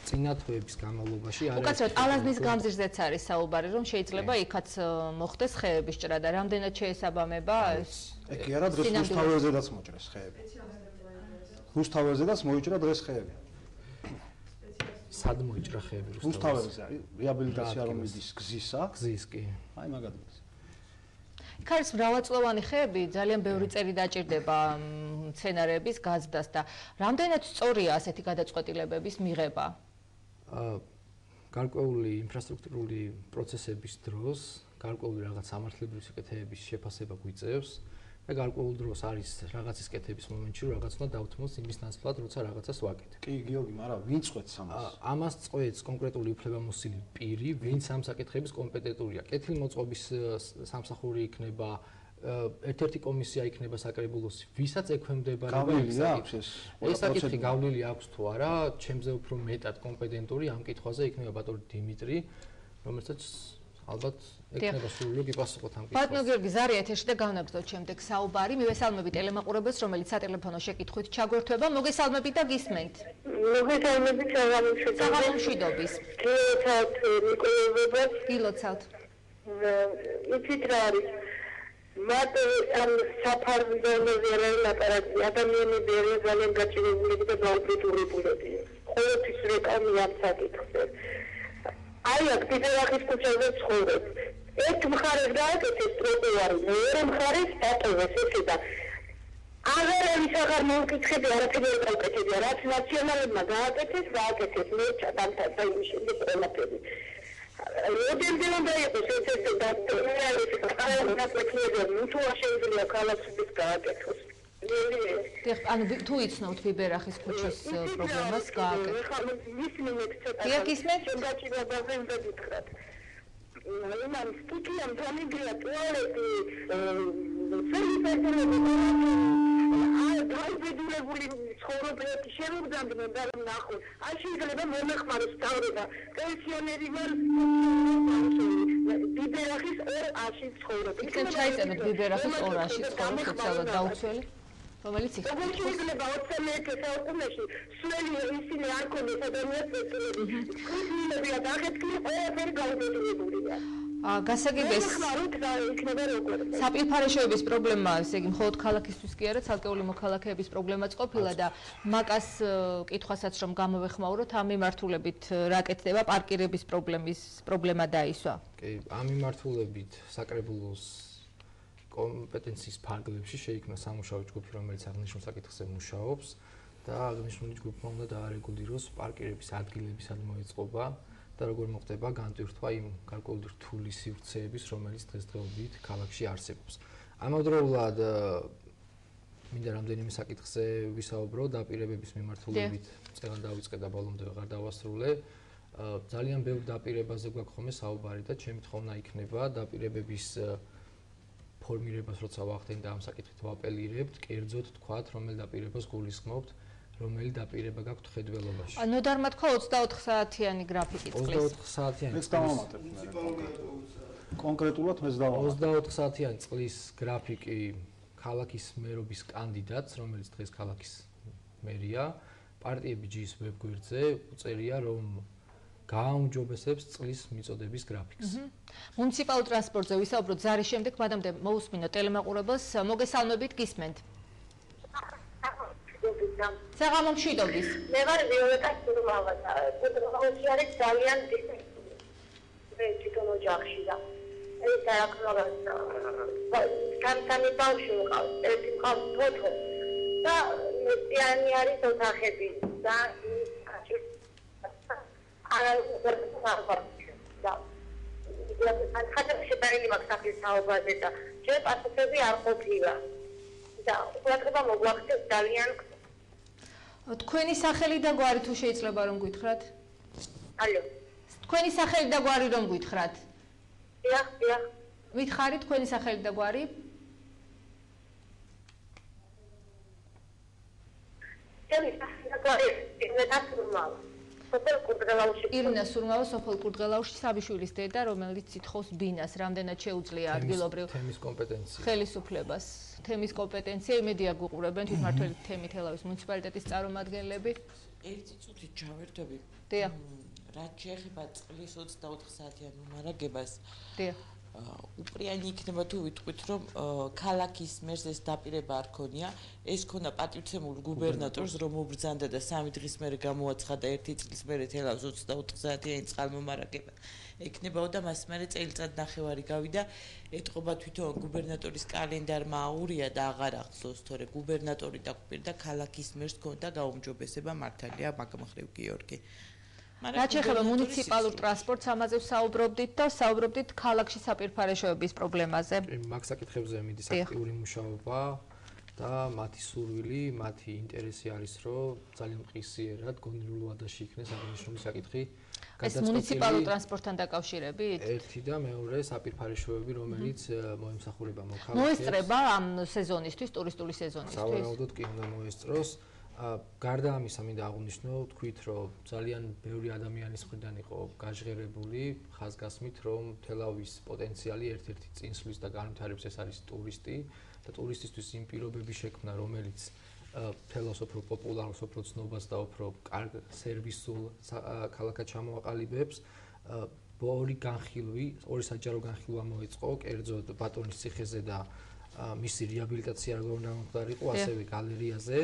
წინა თვეების განმავლობაში არის უკაცრავად ალაზნის გამზირზეც არის საუბარი, რომ შეიძლება იქაც მოხდეს ხეების ჭრა და რამდენად შეესაბამება ეს? კი არა, დღეს რუსთაველზედაც მოჭრეს ხეები. რუსთაველზედაც მოიჭრა დღეს ხეები. სად მოიჭრა ხეები რუსთაველზე? რეაბილიტაცია რომ მიდის გზისა? გზის კი. აი მაგალითად. იქ არის მრავალწლოვანი ხეები, ძალიან ბევრი წელი დაჭირდება მცენარეების გაზრდას და რამდენად სწორია ასეთი გადაწყვეტილებების მიღება? გარკვეული ინფრასტრუქტურული პროცესების დროს, გარკვეული რაღაც სამართლებრივი სიკეთეების შეფასება გვიწევს და გარკვეულ დროს არის რაღაცის კეთების მომენტში, რომ რაღაც უნდა დავთმოს იმის ნაცვლად, როცა რაღაცას ვაკეთებ. კი, გიორგი, მაგრამ ვინ წყვეტს ამას? ამას წყვეტს კონკრეტული უფლებამოსილი პირი, ვინც ამ საკითხების კომპეტენტურია. კეთილმოწყობის სამსახური იქნება, ერთ-ერთი კომისია იქნება საკრებულოსი, ვისაც ექვემდებარება ეს საკითხი. ეს საკითხი გავლილი აქვს თუ არა, ჩემზე უფრო მეტად კომპეტენტური ამ კითხვაზე იქნება ბატონი დიმიტრი, რომელსაც ალბათ ექნება სრულად იპასუხოთ ამ კითხვას. ბატონო გიორგი ზარია ეთერში და გავნაგზავნოთ შემდეგ საუბარი. მივესალმები ტელემაყურებელს, რომელიც სატელეფონო შეკითხვით ჩაგვერთვება. მოგესალმებით და გისმენთ. მოგესალმებით, საღამომშვიდობის. გილოცავთ მიკროფონს. გილოცავთ. იცით რა არის? მათ ამ საფარდონზე ლაპარაკი ადამიანები არიან ძალიან გაჭირებულები და გაუფრთხილებული. ყოველთვის რეკლამი ამ საკითხზე. აი აქ პიტერახის ქუჩაზე ცხოვრობ. ერთ მხარეს გააკეთეს ტროტუარი, მეორე მხარეს დატოვეს ესე და აღარ მოვკითხები არაფერი არ გავკეთებია, რაც ნაციონალებმა გააკეთეს, მე ჩადამთავრდა იმის შემდეგ ყველაფერი. როდემდე უნდა იყოს ეს და თუ შეიძლება ქალაქის გააკეთოს. ანუ თუ იცნობთ ბიბერახის ქუჩის პრობლემას გააკეთეთ. კი, გისმენთ? შემაჭირებაზე უნდა გითხრათ. იმან სტუდიამ დამიგრია ტუალეტი, დაიბედილებული ცხოვრობები შემოგზავნა და ნახო. არ შეიძლება მომეხმაროს დავრება. პენსიონერი ვარ. ბიბერახის 2-აში ცხოვრობ. იქნებ ჩაიწეროთ ბიბერახის 2-აში ცხოვრობ სოციალურად დაუცველი. რომელიც იქ როგორ შეიძლება 21 საუკუნეში სველი ისინი არ ქონდეს ადამიანს პენსიონერი. ქრისმინებია დაგეთქმი ყველაფერი გაუბედურებულია. გასაგებია საპირფარეშოების პრობლემა, ესე იგი, მხოლოდ ქალაქისთვის კი არა, ცალკეული მოქალაქეების პრობლემაც ყოფილა და მაკას კითხვასაც რომ გამოვეხმაუროთ, ამ მიმართულებით რა კეთდება პარკირების პრობლემა დაისვა? კი, ამ მიმართულებით საკრებულოს კომპეტენციის ფარგლებში შეიქმნა სამუშაო ჯგუფი, რომელიც აღნიშნულ საკითხზე მუშაობს და აღნიშნული ჯგუფმა უნდა დაარეგულიროს პარკირების ადგილებისად მოეწყობა და როგორ მოხდება განტვირთვა იმ გარკვეული რთული სივრცეების, რომელიც დღესდღეობით ქალაქში არსებობს. ამავდროულად მინდა რამდენიმე საკითხზე ვისაუბრო დაპირებების მიმართულებით, წელს დავიწყე და ბოლომდე ვეღარ დავასრულე. ძალიან ბევრ დაპირებაზე გვაქვს ხოლმე საუბარი და ჩემი თხოვნა იქნება დაპირებების ფორმირებას როცა ვახდენთ და ამ საკითხით ვაპელირებთ, კერძოდ თქვათ, რომელ დაპირებას გულისხმობთ, რომელი დაპირება გაქვთ ხედველობაში. ნოდარმა თქვა 24 საათიანი გრაფიკი წყლის. 24 საათიანი. მეც დავამატებ მე კონკრეტულად მეც დავამატებ. 24 საათიანი წყლის გრაფიკი ქალაქის მერობის კანდიდატს, რომელიც დღეს ქალაქის მერია, პარტიები ჯის ვებგვერდზე უწერია, რომ გააუმჯობესებს წყლის მიწოდების გრაფიკს. მუნიციპალურ ტრანსპორტზე ვისაუბროთ ზარის შემდეგ, მადამდე მოусმინო ტელემაყურებელს, მოგესალმებით, გისმენთ. საღამო მშვიდობის. მე ვარ ვიოლეტა სურმავაძე. კუდროვსი არის ძალიან დიდი. მე თვითონ ოჯახში და ეს არაკმლობაც კანკანი ბავშვი მყავს, ერთი მყავს ფოთო და მეტიანი არის ოთახები და ხათებში მაქვს სახლის საუბარზე და ჯერ პასუხები არ ყოფილა და უყურადღება მოგვახდენს ძალიან. თქვენი სახელი და გვარი თუ შეიძლება რომ გითხრათ? ალო. თქვენი სახელი და გვარი რომ გითხრათ? დიახ. მითხარი თქვენი სახელი და გვარი? ირინა სურმავა, სოფელ კურდღელაუში საბიშვილის დედა, რომელიც ითხოვს ბინას, რამდენად შეუძლია ადგილობრივ თემის კომპეტენცია. ხელისუფლებას. თემის კომპეტენცია, იმედია გუყურებენ თვითმმართველი თემი თელავის მუნიციპალიტეტის წარმომადგენლები. ერთი წუთით ჩავერთები. დიახ. რაც შეეხება წყლის 24 საათიან უმარაგებას. დიახ. უპრიანი იქნება თუ ვიტყვით, რომ ქალაქის მერს ეს დაპირება არ ქონია, ეს ქონა პატივცემულ გუბერნატორს, რომ მობრძანდა და 3 დღის მერე გამოაცხადა 1 წლის მერე თელავს 24 საათიანი წყალმომარაგება. ეკნებაო და მას მერე წელიწად ნახევარი გავიდა, ეთყობა თვითონ გუბერნატორის კალენდარმა აურია და აღარ ახსოვს, თორე გუბერნატორი დაგვირდა ქალაქის მერს ქონდა გაუმჯობესება მართალია მაგამხრივ გიორგი. რაც შეეხება მუნიციპალურ ტრანსპორტს, ამაზე საუბრობდით და საუბრობდით ქალაქში საპირფარეშოების პრობლემაზე. მაგ საკითხებზე მიდის აქტიური მუშაობა და მათი სურვილი, მათი ინტერესი არის, რომ ძალიან მყისიერად გონივრულ ვადაში იქნეს აღნიშნული საკითხი გადაწყვეტილი. ეს მუნიციპალურ ტრანსპორტთან დაკავშირებით? ერთი და მეორე საპირფარეშოები, რომელიც მოემსახურება მოქალაქეებს. მოესწრება ამ სეზონისთვის, ტურისტული სეზონისთვის? სავარაუდოდ კი უნდა მოესწროს. გარდა ამისა, მინდა აღვნიშნო, თქვით, რომ ძალიან ბევრი ადამიანის მხრიდან იყო გაჟღერებული ხაზგასმით, რომ თელავის პოტენციალი ერთ-ერთი წინსვლის და განვითარების ეს არის ტურისტი და ტურისტისთვის იმ პირობების შექმნა, რომელიც თელავს უფრო პოპულარულ, უფრო ცნობას და უფრო კარგ სერვისულ ქალაქად ჩამოაყალიბებს. ორი საჯარო განხილვა მოეწყო, კერძოდ ბატონის ციხეზე და მისი რეაბილიტაცია როგორ უნდა მომხდარიყო, ასევე გალერეაზე.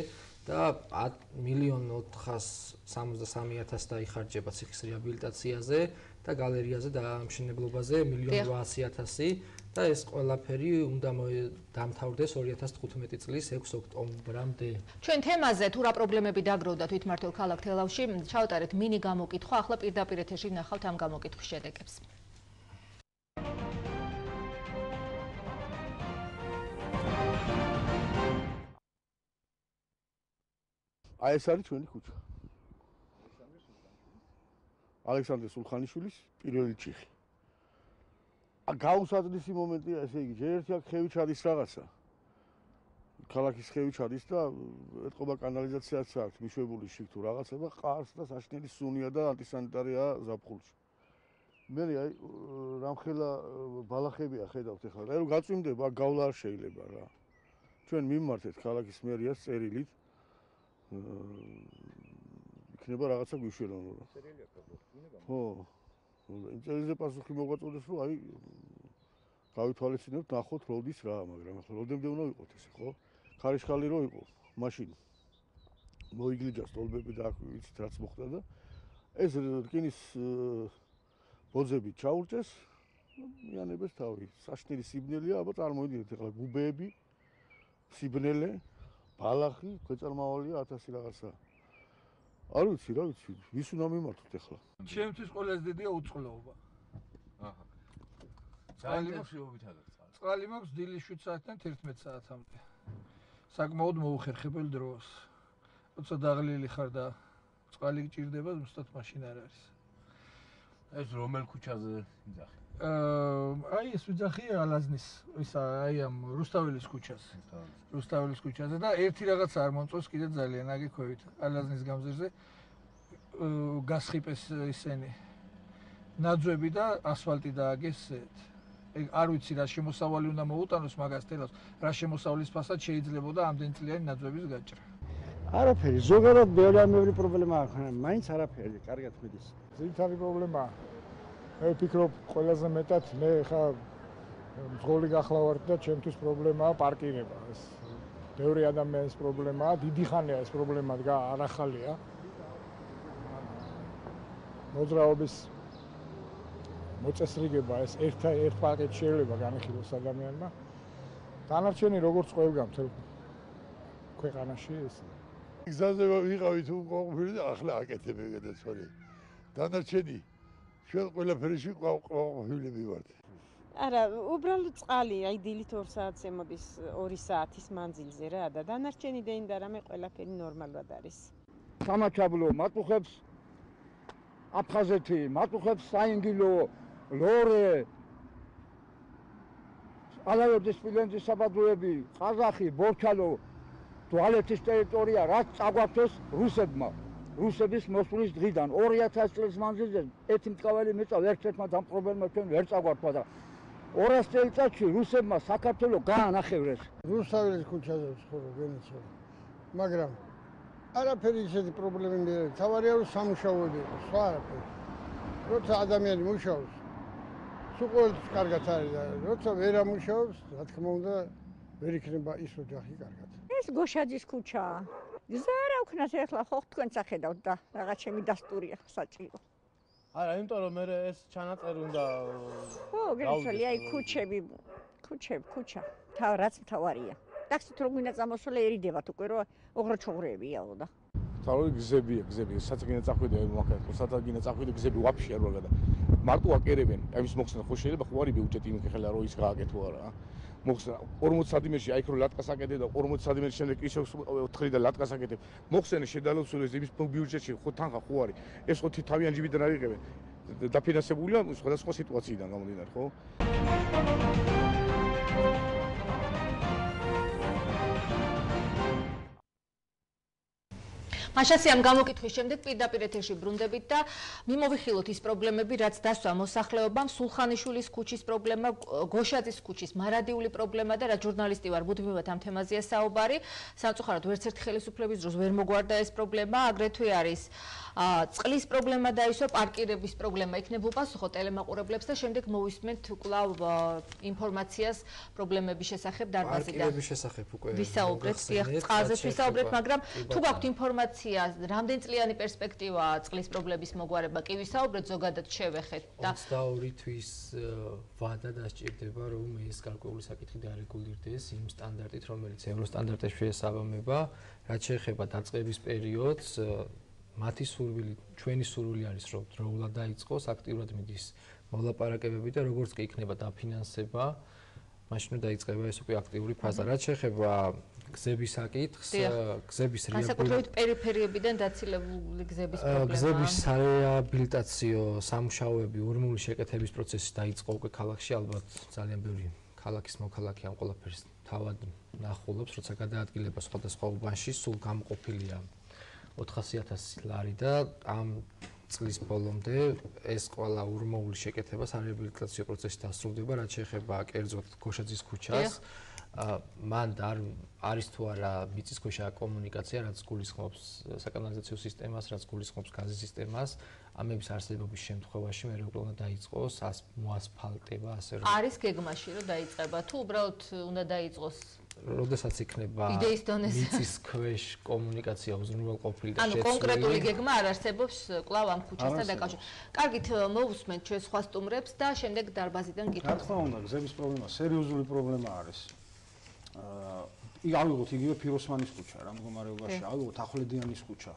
და 1,473,000 დაიხარჯება ციხის რეაბილიტაციაზე და გალერეაზე და ამშენებლობაზე 1,800,000 და ეს ყველაფერი უნდა დამთავრდეს 2015 წლის 6 ოქტომბრამდე. ჩვენ თემაზე თუ რა პრობლემები დაგროვდა თვითმმართველ ქალაქ თელავში, ჩავატარეთ მინი გამოკითხვა, ახლა პირდაპირ ეთერში ნახავთ ამ გამოკითხვის შედეგებს. აი ეს არის ჩვენი ქუჩა. ალექსანდრე სულხანიშვილის პირველი ჩიხი. გაუსაძნისი მომენტია, ესე იგი, ერთი აქ ხევი ჩადის რაღაცა. ქალაქის ხევი ჩადის და ეთყობა კანალიზაციაც აქვს მიშვებული შიგ თუ რაღაცა და ყარს და საშნელი სუნია და ანტისანიტარია ზაფხულში. მე აი რამხელა ბალახებია ხედავთ ახლა. აი რომ გაწვიმდება, გავლა არ შეიძლება რა. ჩვენ მიმართეთ ქალაქის მერიას წერილით. იქნება რაღაცა გვიშველონო რა. წერილი აქვს აბა. ხო. იმ წერილზე პასუხი მოგვაწოდეს, რომ აი გავითვალისწინებთ, ნახოთ როდის რა, მაგრამ ახლა როდემდე უნდა ვიყოთ ესე, ხო? ხარიშხალი რო იყო, მაშინ მოიგლიჯა სტოლბები და აქ ვიცით რაც მოხდა და ეს რკინის ბოძები ჩაურჭეს, მიანებეს თავი. საშნელი სიბნელეა, აბა წარმოიდგინეთ ახლა გუბეები, სიბნელე ბალახი, ქვეწარმავალია 1000 რაღაცა. არ ვიცი რა ვიცი, ვის უნდა მიმართოთ ახლა? ჩემთვის ყველაზე დიდია უწყლოობა. აჰა. წყალი მაქვს შეობითადაც. წყალი მაქვს დილის 7 საათიდან 11 საათამდე. საკმაოდ მოუხერხებელ დროს. როცა დაღლილი ხარ და წყალი გჭირდება, ზუსტად მაშინ არ არის. ეს რომელ ქუჩაზე იძახი? აი ეს ვიძახია ალაზნის ისა აი ამ რუსთაველის ქუჩაზე და ერთი რაღაც არ მომწონს კიდე ძალიან აგექვევით ალაზნის გამზირზე გასხიპეს ისენი ნაძვები და ასფალტი დააგეს არ ვიცი რა შემოსავალი უნდა მოუტანოს მაგას თელავს რა შემოსავლის ფასად შეიძლებოდა ამდენ წლიანი ნაძვების გაჭრა არაფერი ზოგადად ბევრი პრობლემა აქვს მაინც არაფერი კარგად მიდის ძირითადი პრობლემაა მე ვფიქრობ ყველაზე მეტად მე ხა მძღოლი გახლავართ და ჩემთვის პრობლემაა პარკირება ეს ბევრი ადამიანის პრობლემაა დიდი ხანია ეს პრობლემა არ ახალია მოძრაობის მოწესრიგება ეს ერთ პაკეტ შეიძლება განიხილოს ადამიანმა დანარჩენი როგორც ყველგან მთელ ქვეყანაში ეს გზაზე ვიყავით უყოფილი და ახლა აკეთებ ეგეთაც ვარ დანარჩენი ჩვენ ყველაფერში ყოფილები ვართ არა უბრალოდ წყალი აი დილით 2 საათზე მოდის 2 საათის მანძილზე რა და დანარჩენი დენ და რამე ყველაფერი ნორმალურად არის სამაჩაბლო მატუხებს აფხაზეთი მატუხებს საინგილო ლორე ალაიოდის სპილენძის საბადოები ყაზახი ბორჩალო თვალეთის ტერიტორია რაც წაგვართოს რუსებმა რუსების მოსვლის დღიდან 2000 წელს მანძილზე ერთი მწვაველი მიწა ერთ-ერთმა დამპყრობელმა ჩვენ ვერ წაგვართვა და 200 წელიწადში რუსებმა საქართველოს გაანახევრეს რუსთაველის ქუჩაზე ვცხოვრობ გენიცო მაგრამ არაფერი ისეთი პრობლემები მე თავარია რომ სამუშაოები იყო სხვა არაფერი როცა ადამიანი მუშაობს სულ ყოველთვის კარგად არის და როცა ვერ ამუშაობს რა თქმა უნდა ვერ იქნება ის ოჯახი კარგად ეს გოშაძის ქუჩაა გზა რა ვქნას ახლა ხო თქვენც ახედავთ და რაღაც ჩემი დასტურია საჭირო არა იმიტომ რომ მე ეს ჩანაწერი უნდა ხო გეცოლი აი ქუჩა რაც მთავარია ტაქსით რომ გვინდა წამოსვლა ერიდებათ უკვე რომ ოღროჩოღრეებია და თავი გზებია საწიგინა წახვიდე მოახერხო საწიგინა წახვიდე გზები ვაფშე არ ვარ და მარტო აკერებენ ამის მოხსნა ხო შეიძლება ხო არის ბიუჯეტი იმ ხელა რო ის გააკეთო არა მოხსნა 40 სანტიმეტრში აი ხო ლატკას აკეთე და 40 სანტიმეტრის შემდეგ ისევ 4 და ლატკას აკეთებ მოხსენე შედალოცულეს იმის ბიუჯეტში ხო თანხა ხო არის ეს ხო თავიანთ ჯიბიდან არიღებენ დაფინანსებულია სხვადასხვა სიტუაციიდან გამომდინარე ხო მაშასიამ გამოკითხვის შემდეგ პირდაპირ ეთერში ბრუნდებით და მიმოვიხილოთ ის პრობლემები, რაც დასვა მოსახლეობამ, სულხანიშვილის ქუჩის პრობლემა, გოშაძის ქუჩის მარადიული პრობლემა და რაც ჟურნალისტი ვარ, მუდმივად ამ თემაზეა საუბარი. სამწუხაროდ ვერც ერთი ხელისუფლების დროს ვერ მოგვარდა ეს პრობლემა, აგრეთვე არის წყლის პრობლემა დაისვა, პარკირების პრობლემა იქნება უპასუხო ტელემაყურებლებს და შემდეგ მოვისმენთ კვლავ ინფორმაციას პრობლემების შესახებ დარბაზიდან. პარკირების შესახებ უკვე ვისაუბრეთ, წყალზეც ვისაუბრეთ, მაგრამ თუ გაქვთ ინფორმაცია რამდენწლიანი პერსპექტივაა წყლის პრობლემის მოგვარება? კი ვისაუბრეთ, ზოგადად შევეხეთ და 22 თვის ვადა დასჭირდება, რომ ეს გარკვეული საკითხი დარეგულირდეს იმ სტანდარტით, რომელიც ევროსტანდარტებში ესაბამება, რაც შეეხება დაწყების პერიოდს. მათი სურვილი, ჩვენი სურვილი არის, რომ დროულად დაიწყოს, აქტიურად მიდის მოლაპარაკებები და როგორც კი იქნება დაფინანსება, მაშინ დაიწყება ეს უკვე აქტიური ფაზა. რაც შეეხება გზების საკითხს, გზების განსაკუთრებით პერიფერიებიდან დაცილებული გზების პრობლემა. გზების რეაბილიტაციო სამუშაოები, ურმული შეკეთების პროცესი დაიწყო უკვე ქალაქში, ალბათ ძალიან ბევრი ქალაქის მოქალაქე ამ ყველაფერს თავად ნახულობს, როცა გადაადგილება სხვადასხვა უბანში სულ გამყოფილია 400,000 ლარი და ამ წლის ბოლომდე ეს ყველა ურმოული შეკეთება სარეაბილიტაციო პროცესი დასრულდება, რაც შეეხება კერძოდ გოშაძის ქუჩას. მან არის თუ არა მიწისქვეშა კომუნიკაცია, რაც გულისხმობს საკანალიზაციო სისტემას, რაც გულისხმობს გაზის სისტემას, ამების არსებობის შემთხვევაში მე უკვე უნდა დაიწყოს მოასფალტება, ასე რომ არის გეგმაში რომ დაიწყება, თუ უბრალოდ უნდა დაიწყოს როდესაც იქნება მიწისქვეშ კომუნიკაცია უზრუნველყოფილი და ანუ შეცვლილი. კონკრეტული გეგმა არ არსებობს კვლავ ამ ქუჩასთან დაკავშირებით. კარგით, მოვუსმენთ ჩვენ სხვა სტუმრებს და შემდეგ დარბაზიდან გითხრათ. რა თქმა უნდა, გზების პრობლემა სერიოზული პრობლემა არის. ავიღოთ იგივე ფიროსმანის ქუჩა რა მდგომარეობაში, ავიღოთ ახვლედიანის ქუჩა.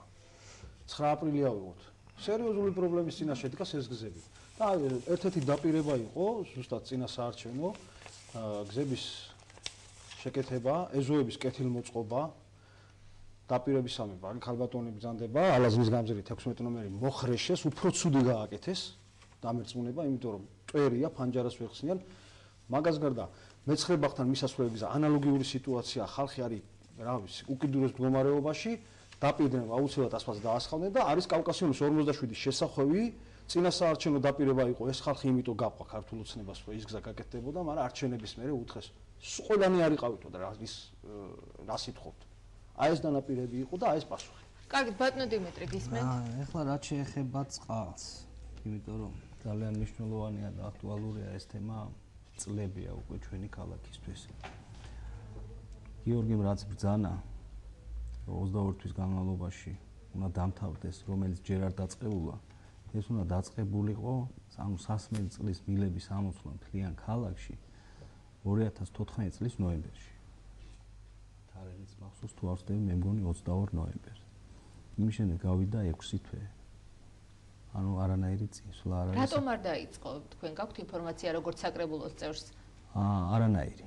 9 აპრილი ავიღოთ. სერიოზული პრობლემის წინაშე დგას ეს გზები. და ერთ-ერთი დაპირება იყო ზუსტად წინა საარჩევნო გზების შეკეთება, ეზოების კეთილმოწყობა, დაპირებისამებრ, არის ქალბატონი ბრძანდება, ალაზნის გამზირი 16 ნომერი მოხრეშეს, უფრო ცუდი გააკეთეს დამერწმუნება, იმიტომ რომ მტვერია, ფანჯარას ვერ ხსნიან. მაგას გარდა მეცხრე ბაღთან მისასვლელების ანალოგიური სიტუაცია, ხალხი არის რა ვიცი, უკიდურეს მდგომარეობაში, დაპირდნენ აუცილებლად ასფალტს დაასხავდნენ და არის კავკასიონის 47-ის შესახვევი, წინასაარჩევნო დაპირება იყო ეს ხალხი იმიტომ გაყვა ქართულ ოცნებას, რომ ის გზა გაკეთდებოდა, მაგრამ არჩევნების მერე უთხრეს ყველანი არ იყავით და რა სიტყვობთ. აი ეს დანაპირები იყო და აი ეს პასუხი. კარგით, ბატონო დიმიტრი, გისმენთ? ეხლა რაც შეეხება წყალს, იმიტომ რომ ძალიან მნიშვნელოვანია და აქტუალურია ეს თემა, წლებია უკვე ჩვენი ქალაქისთვის. გიორგიმ რაც ბრძანა 22 თვის განმავლობაში უნდა დამთავრდეს, რომელიც ჯერ არ დაწყებულა, ეს უნდა დაწყებულიყო, ანუ სასმელი წლის მილების ამოსვლა მთლიან ქალაქში 2014 წლის ნოემბერში. თარიღიც მახსოვს თუ არ ვცდები, მე მგონი 22 ნოემბერს. იმის შემდეგ გავიდა 6 თვე. ანუ არანაირი წინსვლა არ არის. რატომ არ დაიწყო? თქვენ გაქვთ ინფორმაცია როგორც საკრებულოს წევრს? არანაირი.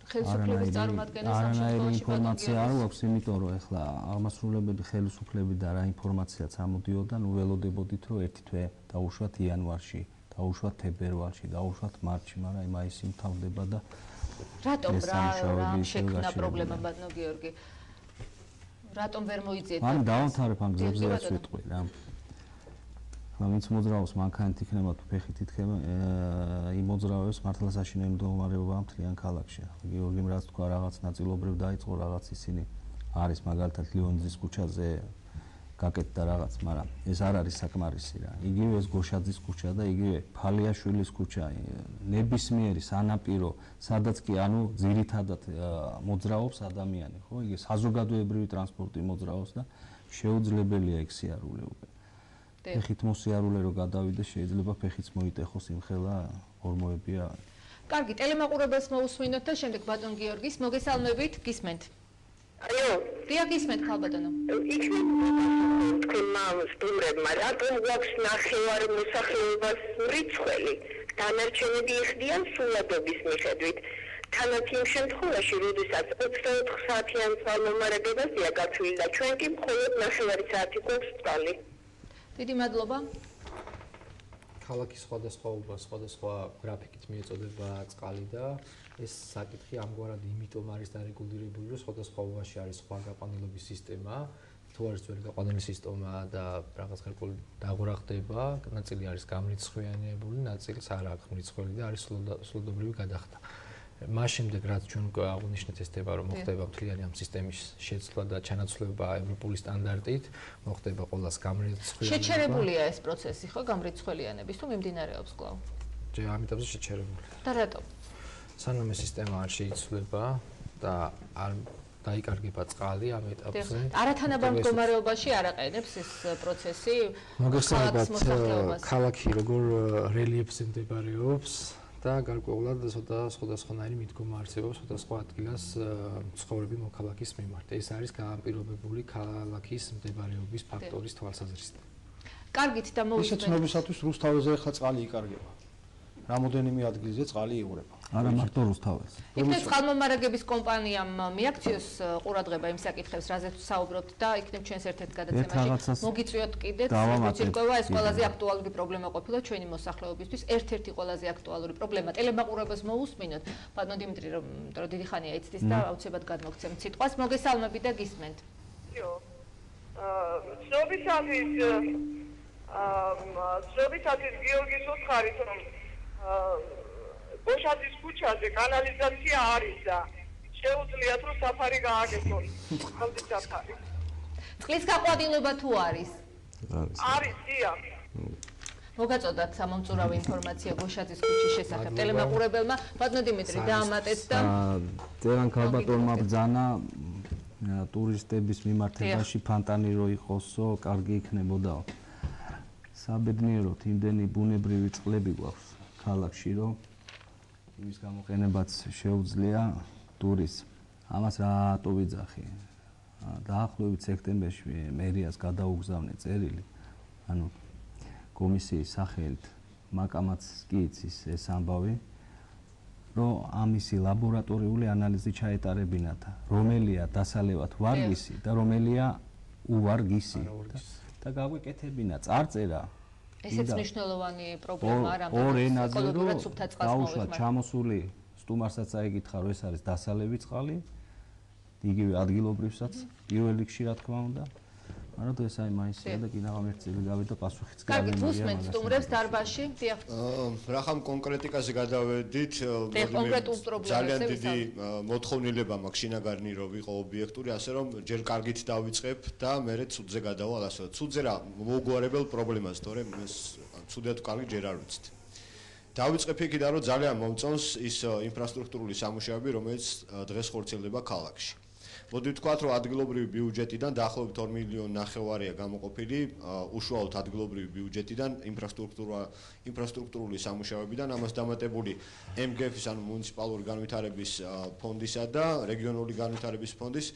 ხელისუფლების წარმომადგენელს ამ შემთხვევაში ინფორმაცია არ აქვს, იმიტომ რომ ეხლა აღმასრულებელი ხელისუფლები და რა ინფორმაციაც ამოდიოდა, ნუ ველოდებოდით რომ ერთი თვე დაუშვათ იანვარში, დაუშვათ თებერვალში, დაუშვათ მარტში, მაგრამ აი მაისი მთავრდება და რატომ რა შექმნა პრობლემა ბატონო გიორგი? რატომ ვერ მოიძიეთ? ან დავამთავრებ ამ გზებზეც ვიტყვი რა. ვინც მოძრაობს მანქანით იქნება თუ ფეხით იქნება, იმ მოძრაობებს მართლა საშინელი მდგომარეობაა მთლიან ქალაქში. გიორგიმ რაც თქვა, რაღაც ნაწილობრივ დაიწყო, რაღაც ისინი არის მაგალითად ლეონიძის ქუჩაზე გაკეთდა რაღაც, მაგრამ ეს არ არის საკმარისი რა. იგივე ეს გოშაძის ქუჩა და იგივე ფალიაშვილის ქუჩა, ნებისმიერი სანაპირო, სადაც კი ანუ ძირითადად მოძრაობს ადამიანი, ხო? იგივე საზოგადოებრივი ტრანსპორტი მოძრაობს და შეუძლებელია იქ სიარული უკვე. ფეხით მოსიარულე რო გადავიდე, შეიძლება ფეხიც მოიტეხოს იმხელა ორმოებია. კარგი, ტელემაყურებელს მოусვინოთ და შემდეგ ბატონ გიორგის მოგესალმებით, გისმენთ. აიო, დიახ, გისმენთ ხალბატონო. თქვენ მამს დუმრებმა რატომ გვაქვს ნახევარი მოსახლეობას რიცხველი? დანარჩენები იხდიან სულადობის მიხედვით. თანაც იმ შემთხვევაში, როდესაც 24 საათიან წყალმომარაგებაზეა გათვლილი და ჩვენ კი მხოლოდ ნახევარი საათი გვაქვს წყალი. დიდი მადლობა. ქალაქის სხვადასხვა გრაფიკით მიეწოდება წყალი და ეს საკითხი ამგვარად იმიტომ არის დარეგულირებული, რომ სხვადასხვა უბანში არის სხვა გაყვანილობის სისტემა, თუ არის ძველი გაყვანილი სისტემა და რაღაც ხერხული დაღვრა ხდება, ნაწილი არის გამრიცხვიანებული, ნაწილს არ აქვს მრიცხველი და არის სულადობრივი გადახდა. მას შემდეგ რაც ჩვენ აღნიშნეთ ეს თემა რომ მოხდება მთლიანი ამ სისტემის შეცვლა და ჩანაცვლება ევროპული სტანდარტით, მოხდება ყოველას გამრიცხვიანება. შეჩერებულია ეს პროცესი, ხო, გამრიცხველიანების თუ მიმდინარეობს კვლავ? ჯერ ამიტომზე შეჩერებული. და რატომ? სანამ ეს სისტემა არ შეიცვლება და არ დაიკარგება წყალი ამ ეტაპზე. არათანაბარ მდგომარეობაში არ აყენებს ეს პროცესი მოგესალმებით, ქალაქი როგორ რელიეფზე მდებარეობს და გარკვეულად სხვადასხვანაირი მიდგომა არსებობს სხვადასხვა ადგილას ცხოვრები მოქალაქის მიმართ. ეს არის გაამპირობებული ქალაქის მდებარეობის ფაქტორის თვალსაზრისით. კარგით და მოусმენთ. ისე ცნობისათვის რუსთაველზე ახლა წყალი იკარგება. რამოდენიმე ადგილზე წყალი იღვრება. არა მარტო რუსთაველს. იქნებ წყალმომარაგების კომპანიამ მიაქციოს ყურადღება იმ საკითხებს, რაზეც საუბრობთ და იქნებ ჩვენს ერთ-ერთ გადაცემაში მოგიწვიოთ კიდეც მოცილკვევა, ეს ყველაზე აქტუალური პრობლემა ყოფილა ჩვენი მოსახლეობისთვის, ერთ-ერთი ყველაზე აქტუალური პრობლემა. ტელემაყურებელს მოусმინოთ. ბატონ დიმიტრი, რომ დიდი ხანია იცდის და აუცილებლად გადმოგცემთ სიტყვას. მოგესალმებით და გისმენთ. ცნობისათვის გიორგის უცხარით რომ გოშაძის ქუჩაზე კანალიზაცია არის და შეუძლიათ რომ საფარი გააკეთონ. ხალხის საფარი. წყლის გაყვანილობა თუ არის? არის, დიახ. მოგაწოდათ სამომწურავი ინფორმაცია გოშაძის ქუჩის შესახებ ტელემაყურებელმა. ბატონო დიმიტრი, დაამატეთ და წერან ქალბატონმა ბრძანა ტურისტების მიმართებაში ფანტანი რო იყოსო, კარგი იქნებოდაო. საბედნიეროდ იმდენი ბუნებრივი წყლები გვაქვს ქალაქში, რომ იმის გამოყენებაც შეუძლია ტურიზმს. ამას რატო ვიძახი? დაახლოებით სექტემბერში მერიას გადაუგზავნე წერილი, ანუ კომისიის სახელით, მაკამაც კი იცის ეს ამბავი, რომ ამისი ლაბორატორიული ანალიზი ჩაეტარებინათ, რომელია დასალევად ვარგისი და რომელია უვარგისი და გაგვეკეთებინა წარწერა ესეც მნიშვნელოვანი პრობლემაა რამდენად ეკოლოგიურად სუფთა წყალს დაუშვა ჩამოსული სტუმარსაც აიგითხა რომ ეს არის დასალევი წყალი იგივე ადგილობრივსაც პირველ რიგში რა თქმა უნდა მაგრამ ეს აი მაისია და კიდევ ერთი წელი გავიდა პასუხიც კი კარგი გუსმენთ სტუმრებს დარბაზში დიახ რახამ კონკრეტიკაზე გადავედით ძალიან დიდი მოთხოვნილება მაქვს შინაგანი რომ ვიყო ობიექტური ასე რომ ჯერ კარგით დავიწყებ და მერე ცუდზე გადავალ ასე ცუდზე რა მოგვარებელ პრობლემას თორემ ეს ცუდად კარგი ჯერ არ ვიცით დავიწყებ იქიდან რომ ძალიან მომწონს ის ინფრასტრუქტურული სამუშაოები რომელიც დღეს ხორციელდება ქალაქში მოდი ვთქვათ რომ ადგილობრივი ბიუჯეტიდან დაახლოებით 2 მილიონი ნახევარია გამოყოფილი უშუალოდ ადგილობრივი ბიუჯეტიდან ინფრასტრუქტურული სამუშაოებიდან ამას დამატებული MGF-ის ანუ მუნიციპალური განვითარების ფონდისა და რეგიონული განვითარების ფონდის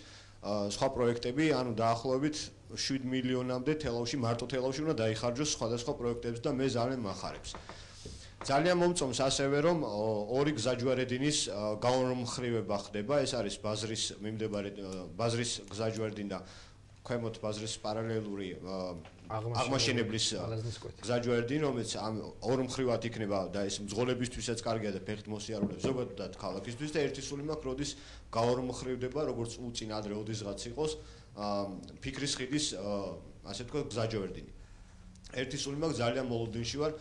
სხვა პროექტები ანუ დაახლოებით 7 მილიონამდე თელავში მარტო თელავში უნდა დაიხარჯოს სხვადასხვა პროექტებს და მე ძალიან მახარებს ძალიან მომწონს ასევე რომ ორი გზაჯვარედინის გაორმხრივება ხდება ეს არის ბაზრის მიმდებარე ბაზრის გზაჯვარედინი და ქვემოთ ბაზრის პარალელური აღმაშენებლის გზაჯვარედინი რომელიც ორ მხრივად იქნება და ეს მძღოლებისთვისაც კარგია და ფეხით მოსიარულე ზოგადად ქალაქისთვის და ერთი სული მაქვს როდის გაორმხრივდება როგორც უწინ ადრე ოდესღაც იყოს ფიქრის ხიდის ასე თქვა გზაჯვარედინი ერთი სული მაქვს ძალიან მოლოდინში ვარ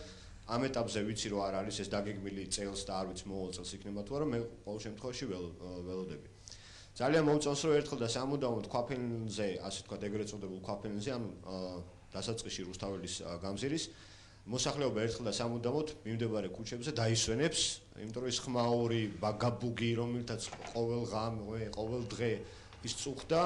ამ ეტაპზე ვიცი რომ არ არის ეს დაგეგმილი წელს და არ ვიცი მოვალ წელს იქნება თუ არა მე ყოველ შემთხვევაში ველოდები ძალიან მომწონს რომ ერთხელ და სამუდამოდ ქვაფენილზე ასე თქვა ეგრეთ წოდებულ ქვაფენილზე ანუ დასაწყისში რუსთაველის გამზირის მოსახლეობა ერთხელ და სამუდამოდ მიმდებარე ქუჩებზე დაისვენებს იმიტომ რომ ის ხმაური ბაგაბუგი რომელთაც ყოველ ღამე ყოველ დღე ის წუხდა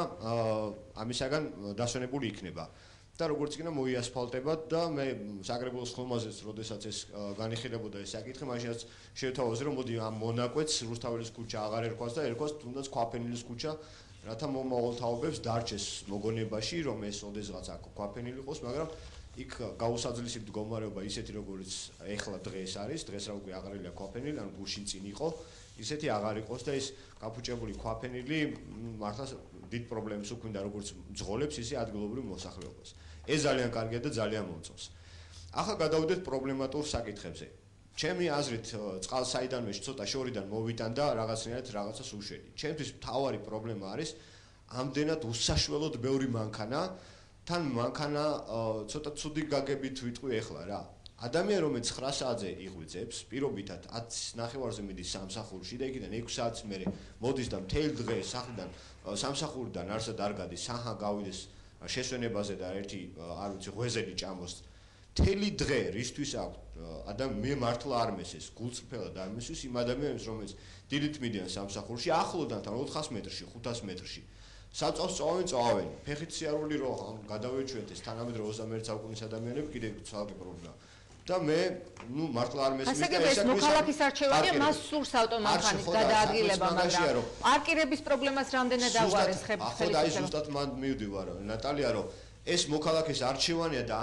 ამისაგან დასვენებული იქნება და როგორც იქნება მოიასფალტებად და მე საკრებულოს ხომაზეც როდესაც ეს განიხილებოდა ეს საკითხი მაშინაც შევთავაზე რომ მოდი ამ მონაკვეთს რუსთაველის ქუჩა აღარ ერქვას და ერქვას თუნდაც ქვაფენილის ქუჩა რათა მომავალ თაობებს დარჩეს მოგონებაში რომ ეს ოდესღაც აქ ქვაფენილი იყოს მაგრამ იქ გაუსაძლისი მდგომარეობა ისეთი როგორც ეხლა დღეს არის დღეს რა უკვე აღარია ქვაფენილი ან გუშინ წინ იყო ისეთი აღარ იყოს და ეს გაფუჭებული ქვაფენილი მართლა დიდ პრობლემებს უქმნიდა როგორც მძღოლებს ისე ადგილობრივ მოსახლეობას ეს ძალიან კარგია და ძალიან მომწონს ახლა გადავიდეთ პრობლემატურ საკითხებზე ჩემი აზრით წყალს საიდანვე ცოტა შორიდან მოვიტან და რაღაცნაირად რაღაცას უშენი ჩემთვის მთავარი პრობლემა არის ამდენად უსაშველოდ ბევრი მანქანა თან მანქანა ცოტა ცუდი გაგებით ვიტყვი ახლა რა ადამიანი რომელიც 9 საათზე იღვიძებს პირობითად 10 ნახევარზე მიდის სამსახურში და იქიდან 6 საათს მერე მოდის და მთელი დღე სახლიდან სამსახურიდან არსად არ გადის საჰა გავიდეს შესვენებაზე და ერთი არ ვიცი ღვეზელი ჭამოს მთელი დღე რისთვის აქვს მე მართლა არ მესეს გულწრფელად არ მესის იმ ადამიანებს რომელიც დილით მიდიან სამსახურში ახლოდან თან 400 მეტრში 500 მეტრში საწავს წავენ ფეხით სიარული რო გადავეჩვენთ ეს თანამედროვე 21 საუკუნის ადამიანები კიდევ ცალკე პრობლემა და მე ნუ მართლა არ მესმის და ეს მოქალაქის არჩევანი მას სურს ავტომანქანის გადაადგილება მაგრამ პარკირების პრობლემას რამდენად აღვარეს ხელისუფლება ახლა აი ზუსტად მან მივდივარ ნატალია რომ ეს მოქალაქის არჩევანია და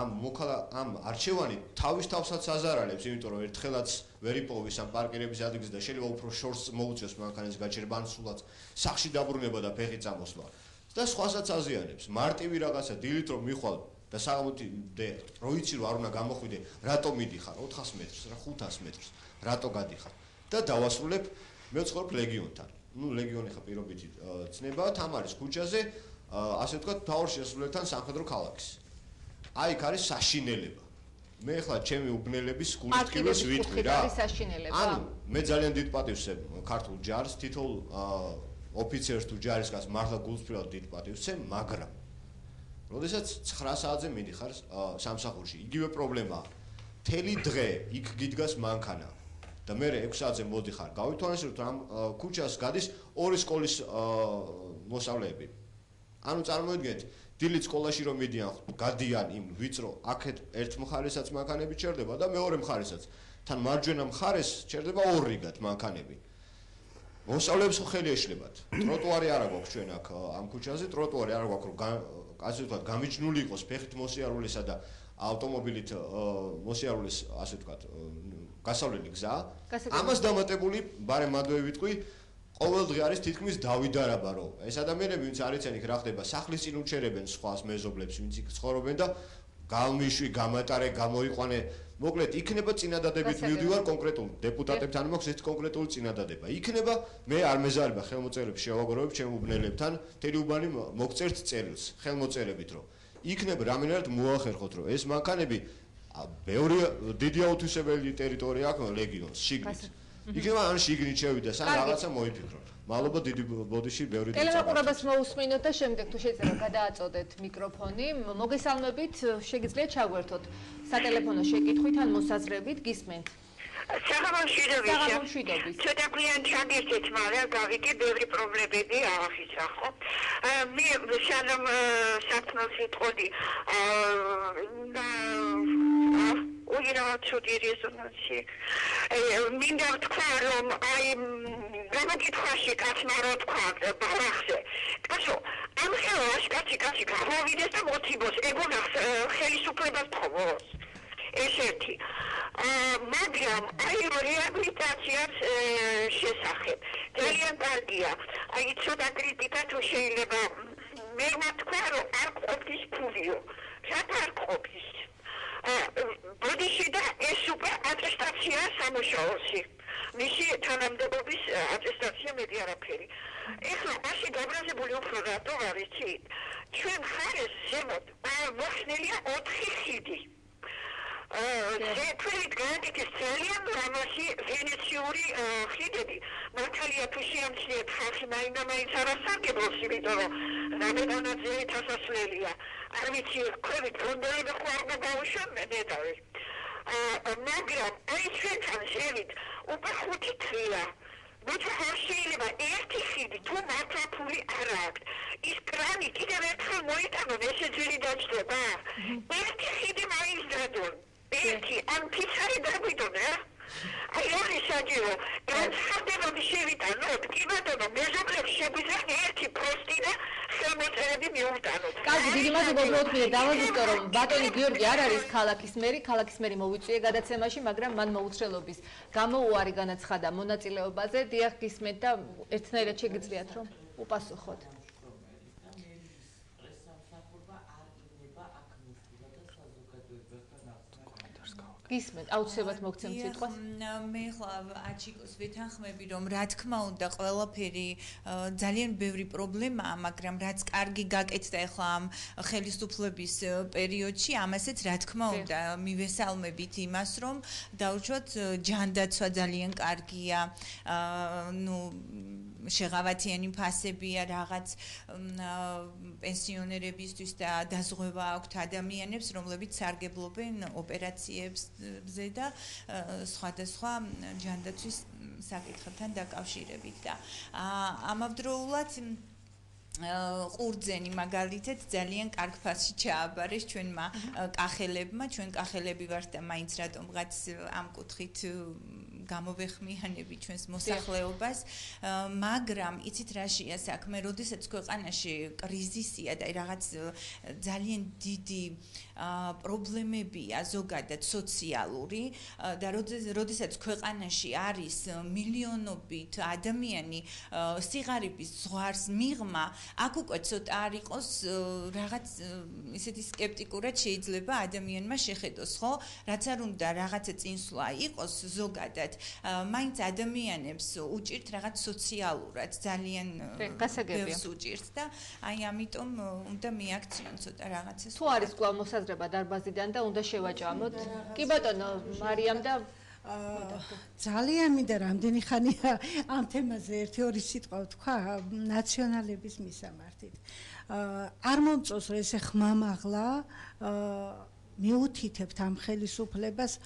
ამ არჩევანი თავის თავსაც აზარალებს იმიტომ რომ ერთხელაც ვერ იპოვის ამ პარკირების ადგილს და შეიძლება უფრო შორს მოუწიოს მანქანის გაჩერება ან სულაც სახში დაბრუნება და ფეხით წამოსვლა და სხვასაც აზიანებს მარტივი რაღაცა დილით რომ მიხვალ და საღამოთი რო იცი რომ არ უნდა გამოხვიდე რატო მიდიხარ 400 მეტრს რა 500 მეტრს რატო გადიხარ და დავასრულებ მე ვცხოვრობ ლეგიონთან ნუ ლეგიონი ხა პირობითი ცნება თამარის ქუჩაზე ასე ვთქვათ თავარ შესრულებთან სამხედრო ქალაქის აი იქ არის საშინელება მე ხლა ჩემი უბნელების გულისწყროს ვიტყვი რა ანუ მე ძალიან დიდ პატივს ვცემ ქართულ ჯარს თითოეულ ოფიცერს თუ ჯარისკაცს მართლა გულისწყროს დიდ პატივს ვცემ მაგრამ როდესაც 9 საათზე მიდიხარ სამსახურში იგივე პრობლემაა მთელი დღე იქ გიდგას მანქანა და მე 6 საათზე მოდიხარ გავითვალისწინოთ რომ ქუჩას გადის ორი სკოლის მოსავლეები ანუ წარმოიდგინეთ დილით სკოლაში რომ მიდიან გადიან იმ ვიწრო აქეთ ერთ მხარესაც მანქანები ჩერდება და მეორე მხარესაც თან მარჯვენა მხარეს ჩერდება ორ რიგად მანქანები მოსავლეებს ხელი ეშლებათ ტროტუარი არა გვაქვს ჩვენ აქ ამ ქუჩაზე ტროტუარი არა გვაქვს რომ ასე ვთქვათ გამიჯნული იყოს ფეხით მოსიარულესა და ავტომობილით მოსიარულეს ასე ვთქვათ გასავლელი გზა ამას დამატებული ბარემ მადლოვე ვიტყვი ყოველ დღე არის თითქმის დავიდარება რომ ეს ადამიანები ვინც არ იციან იქ რა ხდება სახლის წინ უჩერებენ სხვას მეზობლებს ვინც იქ ცხოვრობენ და გამიშვი, გამატარე, გამოიყვანე. მოკლედ, იქნება წინადადებით მივდივარ კონკრეტულ დეპუტატებთან, მაქვს ეს კონკრეტული წინადადება. იქნება მე არ მეზარება ხელმოწერების შევაგროვებ ჩემ უბნელებთან, მთელი უბანი მოგწერთ წერილს ხელმოწერებით, რომ იქნება რამენად მოახერხოთ, რომ ეს მანქანები ბევრი დიდი აუთვისებელი ტერიტორია აქვს ლეგიონს, შიგნით. იქნება ან შიგნით შევიდეს, ან რაღაცა მოიფიქროთ. მადლობა დიდი ბოდიში ბევრი დიდი ტელემოყურებას მოусმინოთ და შემდეგ თუ შეიძლება გადააწოდეთ მიკროფონი. მოგესალმებით, შეგიძლიათ ჩაგვერთოთ სატელეფონო შეკითხვით ან მოსაზრებით, გისმენთ. საღამომშვიდობის. ცოტა გვიან ჩაგერთეთ, მაგრამ გავიგე ბევრი პრობლემები აღახიცა, ხო? მე სანამ საქმეს ვიტყოდი, უირაცხოდი რეზონანსი. მინდა ვთქვა, რომ აი გამოკითხვაში კაცმა რო თქვა ბალახზე. კაცო, ამ ხელას კაცი გამოვიდეს და მოციბოს, ეგონახს ხელისუფლებას თხოვოს. ეს ერთი. მაგრამ აი რეაბილიტაციას შესახებ ძალიან კარგია. აი ცოტა კრიტიკა თუ შეიძლება მე ვთქვა, რომ არ ყოფის ფულიო. რატო არ ყოფის? ბოდიში და ეს უკვე ატესტაცია სამუშაოსი. მისი თანამდებობის ატესტაცია მედი არაფერი. ეხლა მასი გაბრაზებული უფრო რატო არ იცით? ჩვენ ხარეს ზემოთ მოხსნილია 4 ხიდი. თვით განიკეს ძალიან ლამაზი ვენეციური ხიდები. მართალია თუ შეამჩნიეთ ხალხი მაინც არასარგებლობს, იმიტომ რომ რამოდანაც ეთასასვლელია. არ ვიცი, ქვევით გონდოლები ხო არ გავუშვან ნეტავი. მაგრამ აი ჩვენთან შევით უკვე 5 თვეა. მოდი შეიძლება ერთი ხიდი თუ მართლა ფული არ აქვს. ის კრანი კიდევ ერთხელ მოიტანონ, ესე ძვირი დაჭდება. ერთი ხიდი მაინც დადონ. ერთი ან ფიცარი დაგვიდონ, აი ორი საჯირო, განსხვავებული შევიტანოთ, კი ბატონო, მეზობლებს შეგვიძლია ერთი პოსტი და ხელმოწერები მიუტანოთ. კარგი, დიდი მადლობა, უბრალოდ მინდა დავაზუსტო, რომ ბატონი გიორგი არ არის ქალაქის მერი მოვიწვია გადაცემაში, მაგრამ მან მოუწრელობის გამო უარი განაცხადა მონაწილეობაზე. დიახ, გისმენთ და ერთნაირად შეგიძლიათ რომ უპასუხოთ. გისმენთ, აუცილებლად მოგცემ სიტყვას. მე ხლა აჩიკოს ვეთანხმები, რომ რა თქმა უნდა ყველაფერი ძალიან ბევრი პრობლემაა, მაგრამ რაც კარგი გაკეთდა ახლა ამ ხელისუფლების პერიოდში, ამასაც რა თქმა უნდა მივესალმებით იმას, რომ დაუშვათ ჯანდაცვა ძალიან კარგია, შეღავათიანი ფასებია, რაღაც პენსიონერებისთვის და დაზღვევა აქვთ ადამიანებს, რომლებიც სარგებლობენ ოპერაციებზე და სხვადასხვა ჯანდაცვის საკითხებთან დაკავშირებით და ამავდროულად ყურძენი მაგალითად ძალიან კარგ ფასში ჩააბარეს ჩვენმა კახელებმა, ჩვენ კახელები ვართ და მაინც რატომღაც ამ კუთხით გამოვეხმიანები ჩვენს მოსახლეობას, მაგრამ იცით რაშია საქმე, როდესაც ქვეყანაში კრიზისია და რაღაც ძალიან დიდი პრობლემებია ზოგადად სოციალური და როდესაც ქვეყანაში არის მილიონობით ადამიანი სიღარიბის ზღვარს მიღმა, აქ უკვე ცოტა არ იყოს რაღაც ისეთი სკეპტიკურად შეიძლება ადამიანმა შეხედოს, ხო? რაც არ უნდა რაღაცა წინსვლა იყოს ზოგადად, მაინც ადამიანებს უჭირთ რაღაც სოციალურად ძალიან ბევრს უჭირთ და აი ამიტომ უნდა მიაქციონ ცოტა რაღაცას. თუ არის კვლავ მოსაზრება დარბაზიდან და უნდა შევაჭამოთ. კი ბატონო, მარიამ და ძალიან მინდა რამდენი ხანია ამ თემაზე 1-2 სიტყვა ვთქვა ნაციონალების მისამართით. არ მომწონს ესე ხმამაღლა მიუთითებთ ამ ხელისუფლებას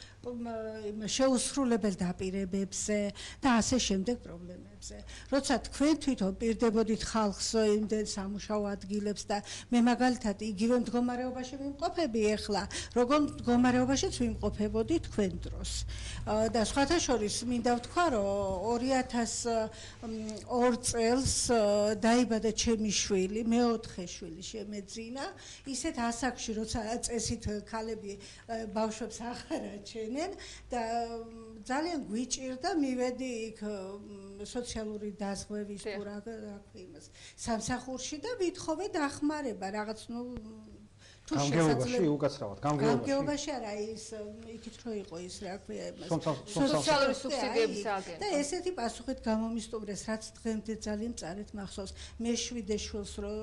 შეუსრულებელ დაპირებებზე და ასე შემდეგ პრობლემებზე. როცა თქვენ თვითონ პირდებოდით ხალხს იმდენ სამუშაო ადგილებს და მე მაგალითად იგივე მდგომარეობაში ვიმყოფები ახლა, როგორ მდგომარეობაშიც ვიმყოფებოდი თქვენ დროს. და სხვათა შორის მინდა ვთქვა, რომ 2002 წელს დაიბადა ჩემი შვილი, მეოთხე შვილი შემეძინა, ისეთ ასაკში, როცა წესით ქალები ბავშვებს აღარ აჩენენ და ძალიან გვიჭირდა მივედი იქ სოციალური დაზღვევის თუ რა ქვია იმას სამსახურში და ვითხოვე დახმარება რაღაც თუ გამგეობაში უკაცრავად გამგეობაში არა ის იქით რო იყო ის რა ქვია იმას სოციალური სუბსიდიების აგენტი და ესეთი პასუხით გამომისტუმრეს რაც დღემდე ძალიან მწარეთ მახსოვს მე 7 შვილს რო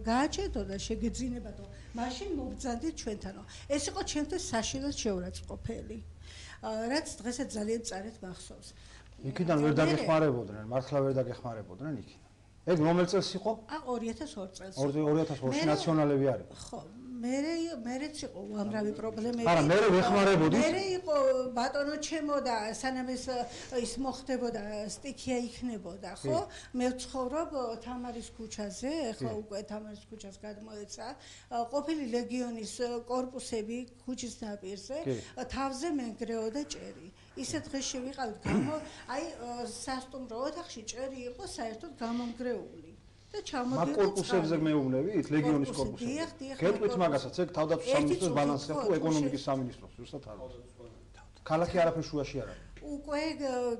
გააჩენდო და შეგეძინებადო მაშინ მობძანდით ჩვენთანო ეს იყო ჩემთვის საშინელ შეურაცხყოფელი რაც დღესაც ძალიან მწარეთ მახსოვს იქიდან ვერ დაგეხმარებოდნენ მართლა ვერ დაგეხმარებოდნენ იქიდან ეგ რომელ წელს იყო? 2002 წელს. 2002-ში ნაციონალები არის. ხო, მერეც იყო უამრავი პრობლემები. არა, მე ვეხმარებოდი. მე იყო ბატონო ჩემო და სანამ ის მოხდებოდა, სტიქია იქნებოდა, ხო? მე ვცხოვრობ თამარის ქუჩაზე, ხო უკვე თამარის ქუჩას გადმოეცა. ყოფილი ლეგიონის კორპუსები ქუჩის ნაპირზე, თავზე მენგრეოდა ჭერი. ისე დღეში ვიყავით გამო, აი სასტუმრო ოთახში ჭერი იყო საერთოდ გამონგრეული. და ჩამოდიოდა. მაგ კორპუსებზე მეუბნებით, ლეგიონის კორპუსებზე. გეტყვით მაგასაც, ეგ თავდაცვის სამინისტროს ბალანსია თუ ეკონომიკის სამინისტროს, ზუსტად არა. ქალაქი არაფერ შუაში არ არის. უკვე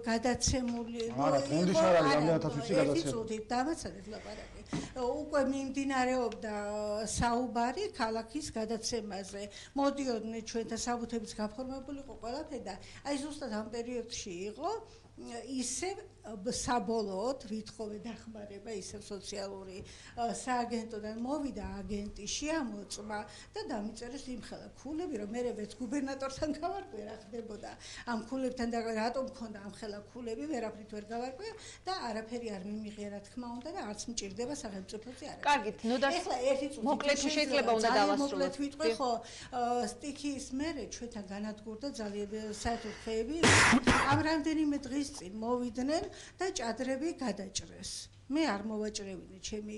გადაცემული არა, ფონდის არ არის, რამდენადაც ვიცი გადაცემული. დამაცადეთ ლაპარაკი. უკვე მიმდინარეობდა საუბარი ქალაქის გადაცემაზე. მოდიოდნენ ჩვენ და საბუთებიც გაფორმებული იყო ყველაფერი და აი ზუსტად ამ პერიოდში იყო ისევ საბოლოოდ ვითხოვე დახმარება ისევ სოციალური სააგენტოდან მოვიდა აგენტი შეამოწმა და დამიწერეს იმხელა ქულები რომ მე ვერც გუბერნატორთან გავარკვე რა ხდებოდა ამ ქულებთან და რატომ მქონდა ამხელა ქულები ვერაფრით ვერ გავარკვე და არაფერი არ მიმიღია რა თქმა უნდა და არც მჭირდება სახელმწიფოზე არა კარგით ნოდარ ეხლა ერთი წუთი მოკლედ შეიძლება უნდა დავასრულოთ მოკლედ ვიტყვი ხო სტიქიის მერე ჩვენთან განადგურდა ძალიან საერთოდ ხეები ამ რამდენიმე დღის წინ მოვიდნენ და ჭადრები გადაჭრეს. მე არ მოვაჭრევინე ჩემი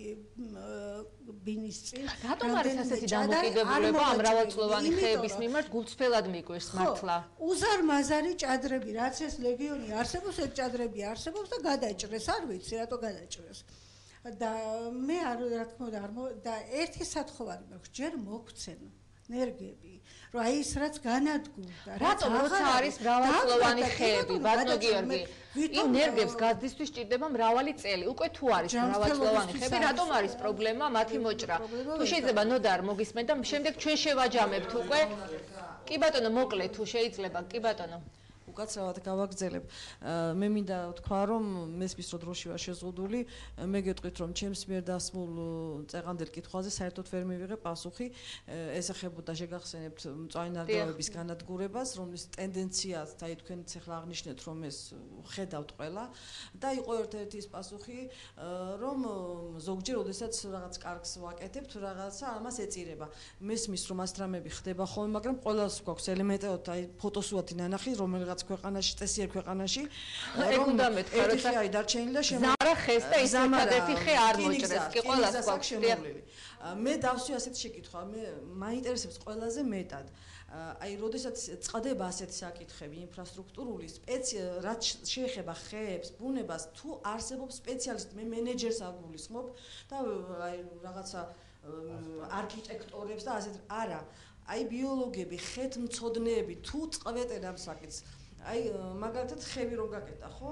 ბინის წინ. რატომ არის ასეთი დამოკიდებულება ამ მრავალწლოვანი ხეების მიმართ გულწრფელად მიგვერს მართლა? უზარმაზარი ჭადრები, რაც ეს ლეგიონი არსებობს, ეს ჭადრები არსებობს და გადაჭრეს, არ ვიცი რატო გადაჭრეს. და მე არ რა თქმა უნდა და ერთი სათხოვარი მაქვს, ჯერ მოგცენ ნერგები. რომ აი ის რაც განადგურდა რატომ როცა არის მრავალწლოვანი ხეები ბატონო გიორგი იმ ნერგებს გაზდისთვის სჭირდება მრავალი წელი უკვე თუ არის მრავალწლოვანი ხეები რატომ არის პრობლემა მათი მოჭრა თუ შეიძლება ნოდარ მოგისმენ და შემდეგ ჩვენ შევაჯამებთ უკვე კი ბატონო მოკლედ თუ შეიძლება კი ბატონო უკაცრავად გავაგრძელებ. მე მინდა თქვა რომ მესმის რო დროში ვარ შეზღუდული, მე გეტყვით რომ ჩემს მიერ დასმულ წეღანდელ კითხვაზე საერთოდ ვერ მივიღე პასუხი. ესახებოდა შეგახსენებთ მწვავე ნარგავების განადგურებას, რომლის ტენდენციას და თქვენც ახლა აღნიშნეთ რომ ეს ხედავთ ყველა და იყო ერთ-ერთი ის პასუხი რომ ზოგჯერ ოდესაც რაღაც კარგს ვაკეთებთ, რაღაცა ამას ეწირება. მესმის რომ ამ რამები ხდება ხოლმე, მაგრამ ყველას გვაქვს ელემენტარულად აი ფოტოსურათი ნანახი რომელიღაც ქვეყანაში, წესიერ ქვეყანაში, ეგ უნდა მეთქვა, რომ ხე აი დარჩენილი და ზარა ხეს და ის ერთადერთი ხე არ მოჭრეს, კი ყველას გვაქვს შემოვლილი. მე დავსვი ასეთ შეკითხვა, მე მაინტერესებს ყველაზე მეტად. აი, როდესაც წდება ასეთი საკითხები ინფრასტრუქტურული, რაც შეეხება ხეებს, ბუნებას, თუ არსებობს სპეციალისტი, მე მენეჯერს აგულისხმობ და აი რაღაცა არქიტექტორებს და ასეთ არა. აი ბიოლოგები, ხეთმცოდნეები თუ წყვეტენ ამ საკითხს. აი მაგალითად ხევი რომ გაკეთდა, ხო?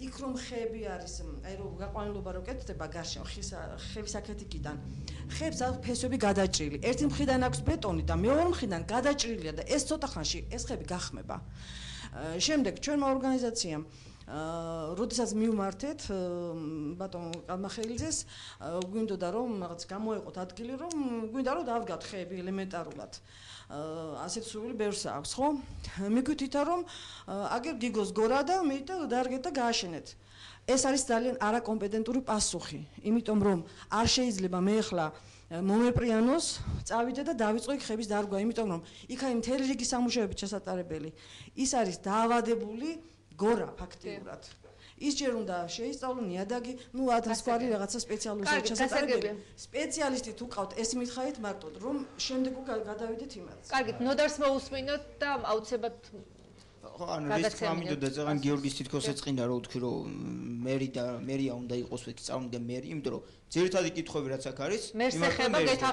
იქ რომ ხეები არის, აი რომ გაყვანილობა რო კეთდება გარშემო ხევის აქეთიკიდან. ხეებს აქვს ფესვები გადაჭრილი. ერთი მხრიდან აქვს ბეტონი და მეორე მხრიდან გადაჭრილია და ეს ცოტა ხანში ეს ხეები გახმება. შემდეგ ჩვენმა ორგანიზაციამ როდესაც მივმართეთ ბატონ კალმახელიძეს გვინდოდა რომ რაღაც გამოეყოთ ადგილი რომ გვინდა რომ დავდგათ ხეები ელემენტარულად ასეთ სული ბევრს აქვს ხო მიგვითა რომ აგერ გიგოს გორა და მით დარგეთ და გააშენეთ ეს არის ძალიან არაკომპეტენტური პასუხი იმიტომ რომ არ შეიძლება მე ახლა მომეპრიანოს წავიდე და დავიწყო იქ ხების დარგვა იმიტომ რომ იქ აი მთელი რიგი სამუშაოებით შესაძლებელი ის არის დაავადებული გორა ფაქტიურად ის ჯერ უნდა შეისწავლო ნიადაგი ნუ ადრესგვარი რაღაცა სპეციალური შესაძლებელი სპეციალისტი თუ ყავთ ეს მითხარით მარტოდ რომ შემდეგ გადავიდეთ იმას კარგით ნოდარს მოусმინოთ და აუცილებლად ხო ანუ ის თქმა მინდოდა ზეგან გიორგის თითქოს ეწყინდა რომ ვთქვი რომ მერია უნდა იყოს ვექი წარმოგდა მერი იმიტომ რომ ძირითადი კითხვები რაც აქ არის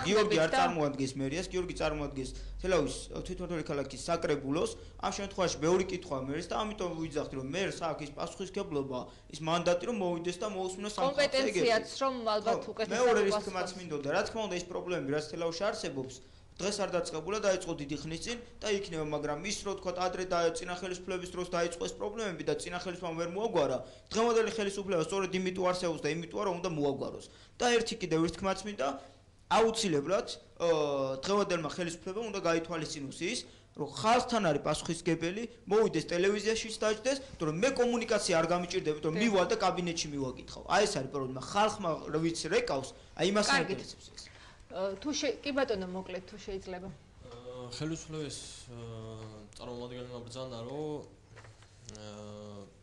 გიორგი არ წარმოადგენს მერიას გიორგი წარმოადგენს თელავის თვითმმართველი ქალაქის საკრებულოს ამ შემთხვევაში მეორე კითხვაა მერს და ამიტომ ვიძახთ რომ მერს აქვს ის პასუხისმგებლობა ის მანდატი რომ მოვიდეს და მოусმინოს ამ კომპეტენციაც რომ ალბათ უკეთესად მეორე ის თქმაც მინდოდა რა თქმა უნდა ის პრობლემები რაც თელავში არსებობს დღეს არ დაწყებულა დაიწყო დიდი ხნის წინ და იქნება, მაგრამ ის რო თქვა ადრე წინა ხელისუფლების დროს დაიწყო ეს პრობლემები და წინა ხელისუფლებამ ვერ მოაგვარა, დღევანდელი ხელისუფლება სწორედ იმიტომ არსებობს და იმიტომ რომ უნდა მოაგვაროს. და ერთი კიდევ ერთ თქმაც მინდა, აუცილებლად დღევანდელმა ხელისუფლებამ უნდა გაითვალისწინოს ის, რომ ხალხთან არის პასუხისმგებელი, მოვიდეს ტელევიზიაშიც დაჯდეს, რომ მე კომუნიკაცია არ გამიჭირდებით, რომ მივალ და კაბინეტში მივაკითხავ. აი ეს არის პრობლემა. ხალხმა ვიც რეკავს, აი იმას ინტერესებს ეს. კი ბატონო, მოკლედ თუ შეიძლება. ხელისუფლების წარმომადგენელმა ბრძანა, რომ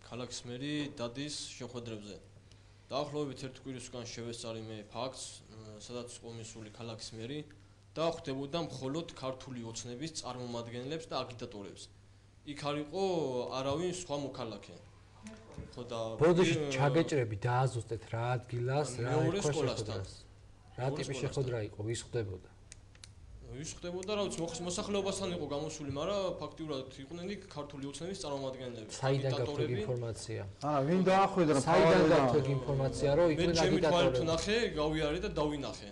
ქალაქის მერი დადის შეხვედრებზე. დაახლოებით 1 კვირის უკან შევესწარი მე ფაქტს, სადაც იყო მისული ქალაქის მერი და ხვდებოდა მხოლოდ ქართული ოცნების წარმომადგენლებს და აგიტატორებს. იქ არ იყო არავინ სხვა მოქალაქე. ხო და ბოდიში ჩაგეჭრები დააზუსტეთ რა ადგილას, რა იყო შეხვედრა. რა ტიპის შეხვედრა იყო, ვის ხვდებოდა? ის ხდებოდა, რა ვიცი, მოსახლეობასთან იყო გამოსული, მაგრამ ფაქტიურად იყვნენ იქ ქართული ოცნების წარმომადგენლები. საიდან გაქვთ ინფორმაცია? ვინ დაახვედრა? საიდან გაქვთ ინფორმაცია, რომ იყვნენ აგიტატორები? მე ნახე, გავიარე და დავინახე.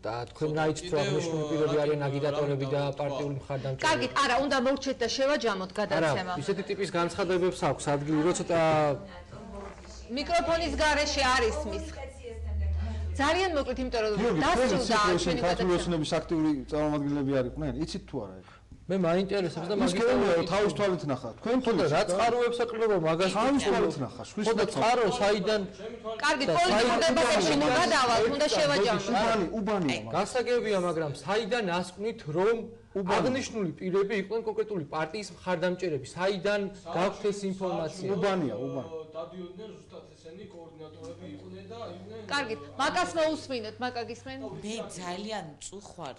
და თქვენ რა იცით, რომ აღნიშნული პირები არიან აგიტატორები და პარტიული მხარდამჭერები? კარგით, არა, უნდა მოვრჩეთ და შევაჯამოთ გადაცემა. არა, ისეთი ტიპის განცხადებებს აქვს ადგილი, რომ ცოტა მიკროფონის გარეშე არის მის. ძალიან მოკლედ, იმიტომ რომ დასრულდა ჩვენი გადაცემა. ქართული ოცნების აქტიური წარმომადგენლები არიყვნენ? იცით თუ არა ეგ? მე მაინტერესებს და მაგიტოვია თავის თვალით ნახა. თქვენ თუ რა წყაროებს აკლებო მაგას თავის თვალით ნახა. ხო და წყარო საიდან? კარგით, პოლიტიკურ დებატებში მოგადავალ, უნდა შევაჯამოთ. უბანია. გასაგებია, მაგრამ საიდან ასკვნით, რომ აღნიშნული პირები იყვნენ კონკრეტული პარტიის მხარდამჭერები? საიდან გაქვთ ეს ინფორმაცია? უბანია. დადიოდნენ ზუსტად ესენი კოორდინატორები იყვნენ და იყვნენ. კარგით, მაგას მოусმინოთ, მაგა გისმენ? მე ძალიან წუხვარ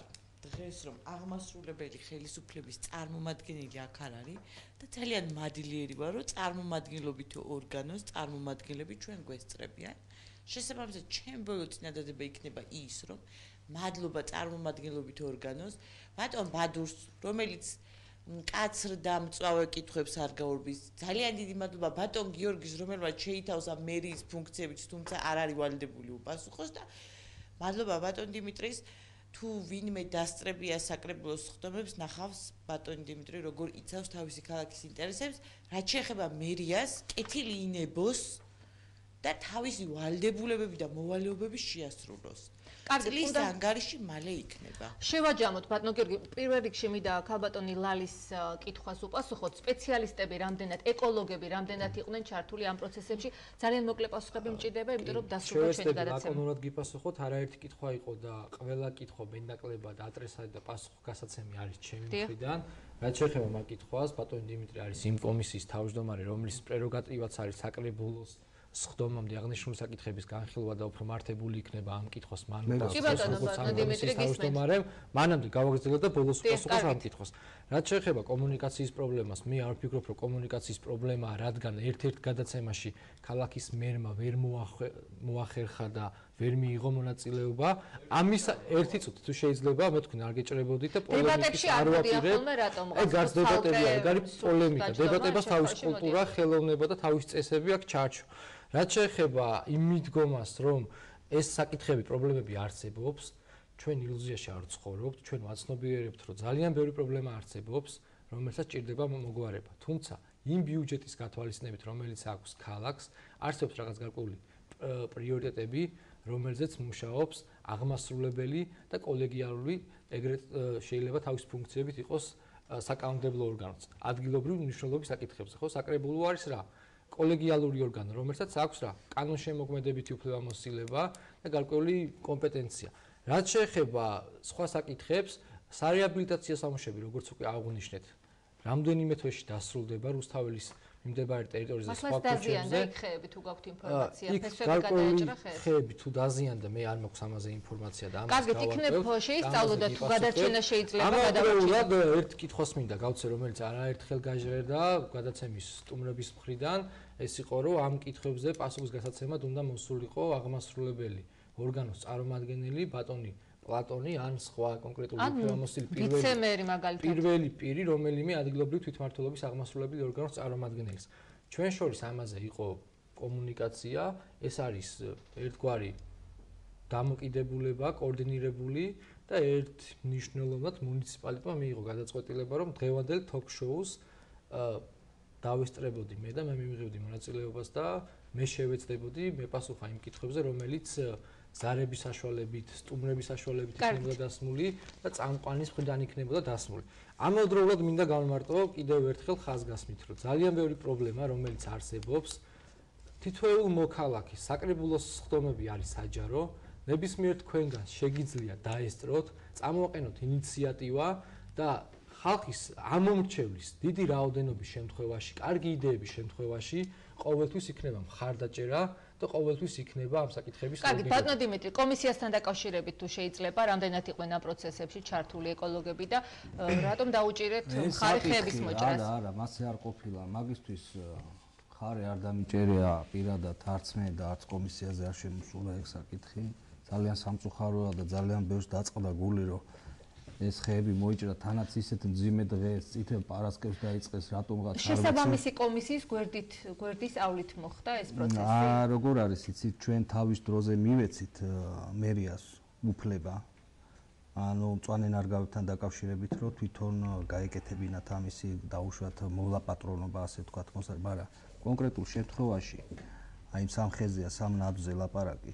დღეს რომ აღმასრულებელი ხელისუფლების წარმომადგენელი აქ არ არის და ძალიან მადლიერი ვარ რომ წარმომადგენლობითო ორგანოს წარმომადგენლები ჩვენ გვესწრებიან. შესაბამისად ჩემ ბოლო წინადადება იქნება ის რომ მადლობა წარმომადგენლობითო ორგანოს ბატონ ბადურს რომელიც კაცრ და მწვავე კითხვებს არ გაურბის. ძალიან დიდი მადლობა ბატონ გიორგის რომელმაც შეითავსა მერიის ფუნქციებიც თუმცა არ არის ვალდებული უპასუხოს და მადლობა ბატონ დიმიტრის თუ ვინმე დასწრებია საკრებულოს ხდომებს ნახავს ბატონ დიმიტრი როგორ იცავს თავისი ქალაქის ინტერესებს რაც შეეხება მერიას კეთილი ინებოს და თავისი ვალდებულებები და მოვალეობები შეასრულოს. წლის ანგარიში მალე იქნება. შევაჯამოთ ბატონო გიორგი, პირველ რიგში მინდა ქალბატონი ლალის კითხვას უპასუხოთ. სპეციალისტები რამდენად, ეკოლოგები რამდენად იყვნენ ჩართული ამ პროცესებში? ძალიან მოკლე პასუხები მჭირდება, იმიტომ რომ დასრულდა ჩვენი გადაცემა. ლაკონურად გიპასუხოთ, არაერთი კითხვა იყო და ყველა კითხვა მენაკლებად ადრესატი და პასუხგასაცემი არის ჩემი მხრიდან. რაც შეეხება მაგ კითხვას, ბატონი დიმიტრი არის იმ კომისიის თავმჯდომარე, რომლის პრეროგატივაც არის საკრებულოს სხდომამდე აღნიშნული საკითხების განხილვა და უფრო მართებული იქნება ამ კითხვას მანამდე გავაგრძელოთ და ბოლოს უპასუხოს ამ კითხვას. რაც შეეხება კომუნიკაციის პრობლემას, მე არ ვფიქრობ, რომ კომუნიკაციის პრობლემაა, რადგან ერთ-ერთ გადაცემაში ქალაქის მერმა ვერ მოახერხა და ვერ მიიღო მონაწილეობა. ამის ერთი წუთი თუ შეიძლება, მე თქვენ არ გეჭრებოდით და პოლემიკის არ ვაპირებ. ეგ არც დებატები არის, არის პოლემიკა. დებატებას თავის კულტურა, ხელოვნება და თავის წესები აქვს ჩარჩო. რაც შეეხება იმ მიდგომას, რომ ეს საკითხები, პრობლემები არსებობს, ჩვენ ილუზიაში არ ვცხოვრობთ, ჩვენ ვაცნობიერებთ, რომ ძალიან ბევრი პრობლემა არსებობს, რომელსაც ჭირდება მოგვარება. თუმცა იმ ბიუჯეტის გათვალისწინებით, რომელიც აქვს ქალაქს, არსებობს რაღაც გარკვეული პრიორიტეტები, რომელზეც მუშაობს აღმასრულებელი და კოლეგიალური, ეგრეთ შეიძლება თავის ფუნქციებით იყოს საკანონმდებლო ორგანოც. ადგილობრივი მნიშვნელობის საკითხებზე, ხო, საკრებულო არის რა? კოლეგიალური ორგანო, რომელსაც აქვს რა? კანონშემოქმედებითი უფლებამოსილება და გარკვეული კომპეტენცია. რაც შეეხება სხვა საკითხებს, სარეაბილიტაციო სამუშაოები, როგორც უკვე აღნიშნეთ, რამდენიმე თვეში დასრულდება რუსთაველის მიმდებარე ტერიტორიაზე სხვა ქუჩებზე. მას დაზიანდა იქ ხეები თუ გაქვთ ინფორმაცია, ფესვები გადაეჭრა ხეებს. ხეები თუ დაზიანდა, მე არ მაქვს ამაზე ინფორმაცია და ამას გავაკეთებ. კარგით, იქნებ შეისწავლოთ და თუ გადარჩენა შეიძლება გადავაჭრა. ამავდროულად ერთ კითხვას მინდა გავცე, რომელიც არაერთხელ გაჟღერდა გადაცემის სტუმრების მხრიდან, ეს იყო, რომ ამ კითხვებზე პასუხის გასაცემად უნდა მოსულიყო აღმასრულებელი ორგანოს წარმომადგენელი ბატონი პლატონი ან სხვა კონკრეტული უფლებამოსილი პირველი პირი, რომელიმე ადგილობრივი თვითმმართველობის აღმასრულებელი ორგანოს წარმომადგენელი. ჩვენ შორის ამაზე იყო კომუნიკაცია, ეს არის ერთგვარი დამოკიდებულება, კოორდინირებული და ერთ მნიშვნელოვნად მუნიციპალიტეტმა მიიღო გადაწყვეტილება, რომ დღევანდელ ток-შოუს დავესწრებოდი მე და მე მივიღებდი მონაწილეობას და მე შევეცდებოდი მეპასუხა იმ კითხვებზე, რომელიც ზარების საშუალებით, სტუმრების საშუალებით იქნებოდა დასმული და წამყვანის მხრიდან იქნებოდა დასმული. ამავდროულად მინდა გავმარტო კიდევ ერთხელ ხაზგასმით, რომ ძალიან ბევრი პრობლემა, რომელიც არსებობს, თითოეულ მოქალაქის საკრებულოს სხდომები არის საჯარო, ნებისმიერ თქვენგან შეგიძლია დაესწროთ, წამოაყენოთ ინიციატივა და ხალხის ამომრჩევლის დიდი რაოდენობის შემთხვევაში, კარგი იდეების შემთხვევაში ყოველთვის იქნება მხარდაჭერა და ყოველთვის იქნება ამ საკითხების კარგი, ბატონო დიმიტრი, კომისიასთან დაკავშირებით თუ შეიძლება, რამდენად იყვნენ ამ პროცესებში ჩართული ეკოლოგები და რატომ დაუჭირეთ მხარი ხეების მოჭრას? არა, მასე არ ყოფილა. მაგისთვის ხარი არ დამიჭერია პირადად არც მე და არც კომისიაზე არ შემოსულა ეგ საკითხი. ძალიან სამწუხაროა და ძალიან ბევრს დაწყდა გული, რომ ეს ხეები მოიჭრა თანაც ისეთ მძიმე დღეს, წითელ პარასკევს დაიწყეს, რატომღაც არ ვიცი. შესაბამისი კომისიის გვერდის ავლით მოხდა ეს პროცესი? როგორ არის, იცით, ჩვენ თავის დროზე მივეცით მერიას უფლება. ანუ მწვანე ნარგავებთან დაკავშირებით, რომ თვითონ გაეკეთებინათ ამისი დაუშვათ მოლაპატრონობა, ასე ვთქვათ, მაგრამ კონკრეტულ შემთხვევაში აი სამ ხეზია, სამ ნაბზე ლაპარაკი.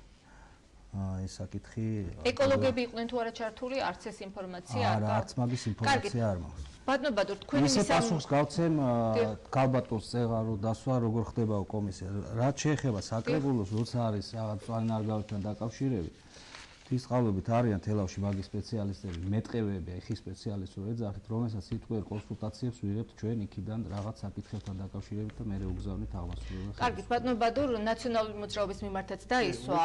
ეს საკითხი ეკოლოგები იყვნენ თუ არა ჩართული, არც ეს ინფორმაცია არ გაქვს. არა, არც მაგის ინფორმაცია არ მაქვს. ბატონო ბადურ, თქვენი ისე პასუხს გავცემ ქალბატონს წეღარო დასვა, როგორ ხდებაო კომისია. რაც შეეხება საკრებულოს, როცა არის რაღაც მწვანე ნარგავებთან დაკავშირებით, თვისყალობით არიან თელავში მაგის სპეციალისტები, მეტყევები, ხის სპეციალისტი რო ეძახით, რომელსაც სიტყვიერ კონსულტაციებს ვიღებთ ჩვენ იქიდან რაღაც საკითხებთან დაკავშირებით და მე უგზავნით აღმასრულებელ. კარგი, ბატონო ბადურ, ნაციონალური მოძრაობის მიმართაც დაისვა,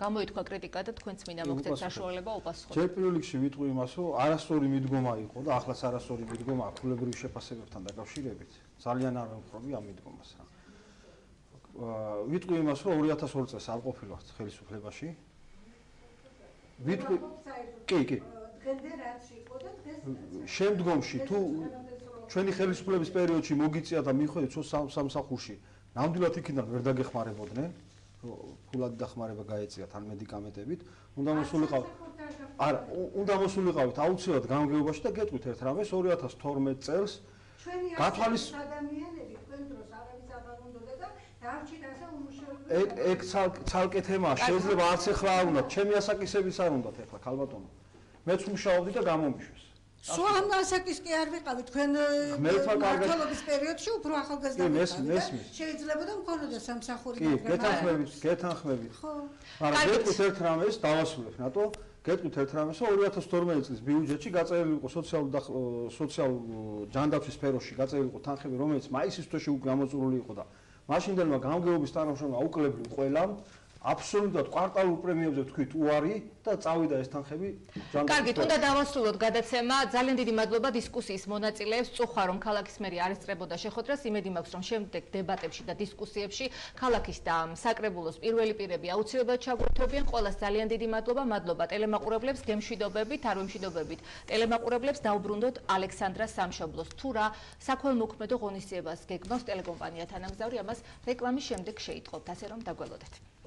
გამოითქვა კრიტიკა და თქვენც მინდა მოგცეთ საშუალება უპასუხოთ. ჯერ პირველ რიგში ვიტყვი იმას, რომ არასწორი მიდგომა იყო და ახლაც არასწორი მიდგომა აქულებრივ შეფასებებთან დაკავშირებით. ძალიან არ ვამხობი ამ მიდგომას. ვიტყვი იმას, რომ 2002 წელს არ ყოფილვართ ხელისუფლებაში. ვიტყვი კი დღემდე რაც იყო და დღეს შემდგომში თუ ჩვენი ხელისუფლების პერიოდში მოგიწია და მიხვედით სამსახურში ნამდვილად იქიდან ვერ დაგეხმარებოდნენ ფულად დახმარება გაეწიათ ან მედიკამენტებით უნდა მოსულიყავთ არა უნდა მოსულიყავთ აუცილებლად გამგეობაში და გეტყვით ერთ რამეს 2012 წელს გათვალის ადამიანები თქვენ დროს არავის აღარ უნდოდა და დარჩით ასე უმუშევრობები ეგ ცალკე თემაა შეიძლება არც ახლა არ უნდა ჩემი ასაკისების არ უნდათ ახლა ქალბატონო მეც მუშაობდი და გამომიშვეს სულ ამ ასაკის კი არ ვიყავი თქვენ მართლობის პერიოდში უფრო ახალგაზრდა შეიძლება და მქონოდა სამსახური მაგრამ გეთანხმებით ხო მაგრამ გეტყვით ერთ რამეს დავასრულებ რატო გეტყვით ერთ რამეს 2012 წლის ბიუჯეტში გაწერილი იყო სოციალურ ჯანდაცვის სფეროში გაწერილი იყო თანხები რომელიც მაისის თვეში უკვე გამოწურული იყო და მაშინდელმა გამგეობის თანამშრომლმა უკლებლივ ყველამ აბსოლუტურად კვარტალურ პრემიებზე თქვით უარი და წავიდა ეს თანხები ჯანდაცვის. კარგით, უნდა დავასრულოთ გადაცემა. ძალიან დიდი მადლობა დისკუსიის მონაწილეებს. წუხვა რომ ქალაქის მერი არ ესწრებოდა შეხვედრას, იმედი მაქვს რომ შემდეგ დებატებში და დისკუსიებში ქალაქის და საკრებულოს პირველი პირები აუცილებლად ჩაგვერთვებიან. ყველას ძალიან დიდი მადლობა. მადლობა ტელემაყურებლებს, გემშვიდობებით, არ ვემშვიდობებით. ტელემაყურებლებს დაუბრუნდოთ ალექსანდრა სამშობლოს. თუ რა საქველმოქმედო ღონისძიებას გეგმავს ტელეკომპანია თანამგზავრი, ამას რეკლამის შემდეგ შეიტყობთ, ასე რომ დაგველოდეთ.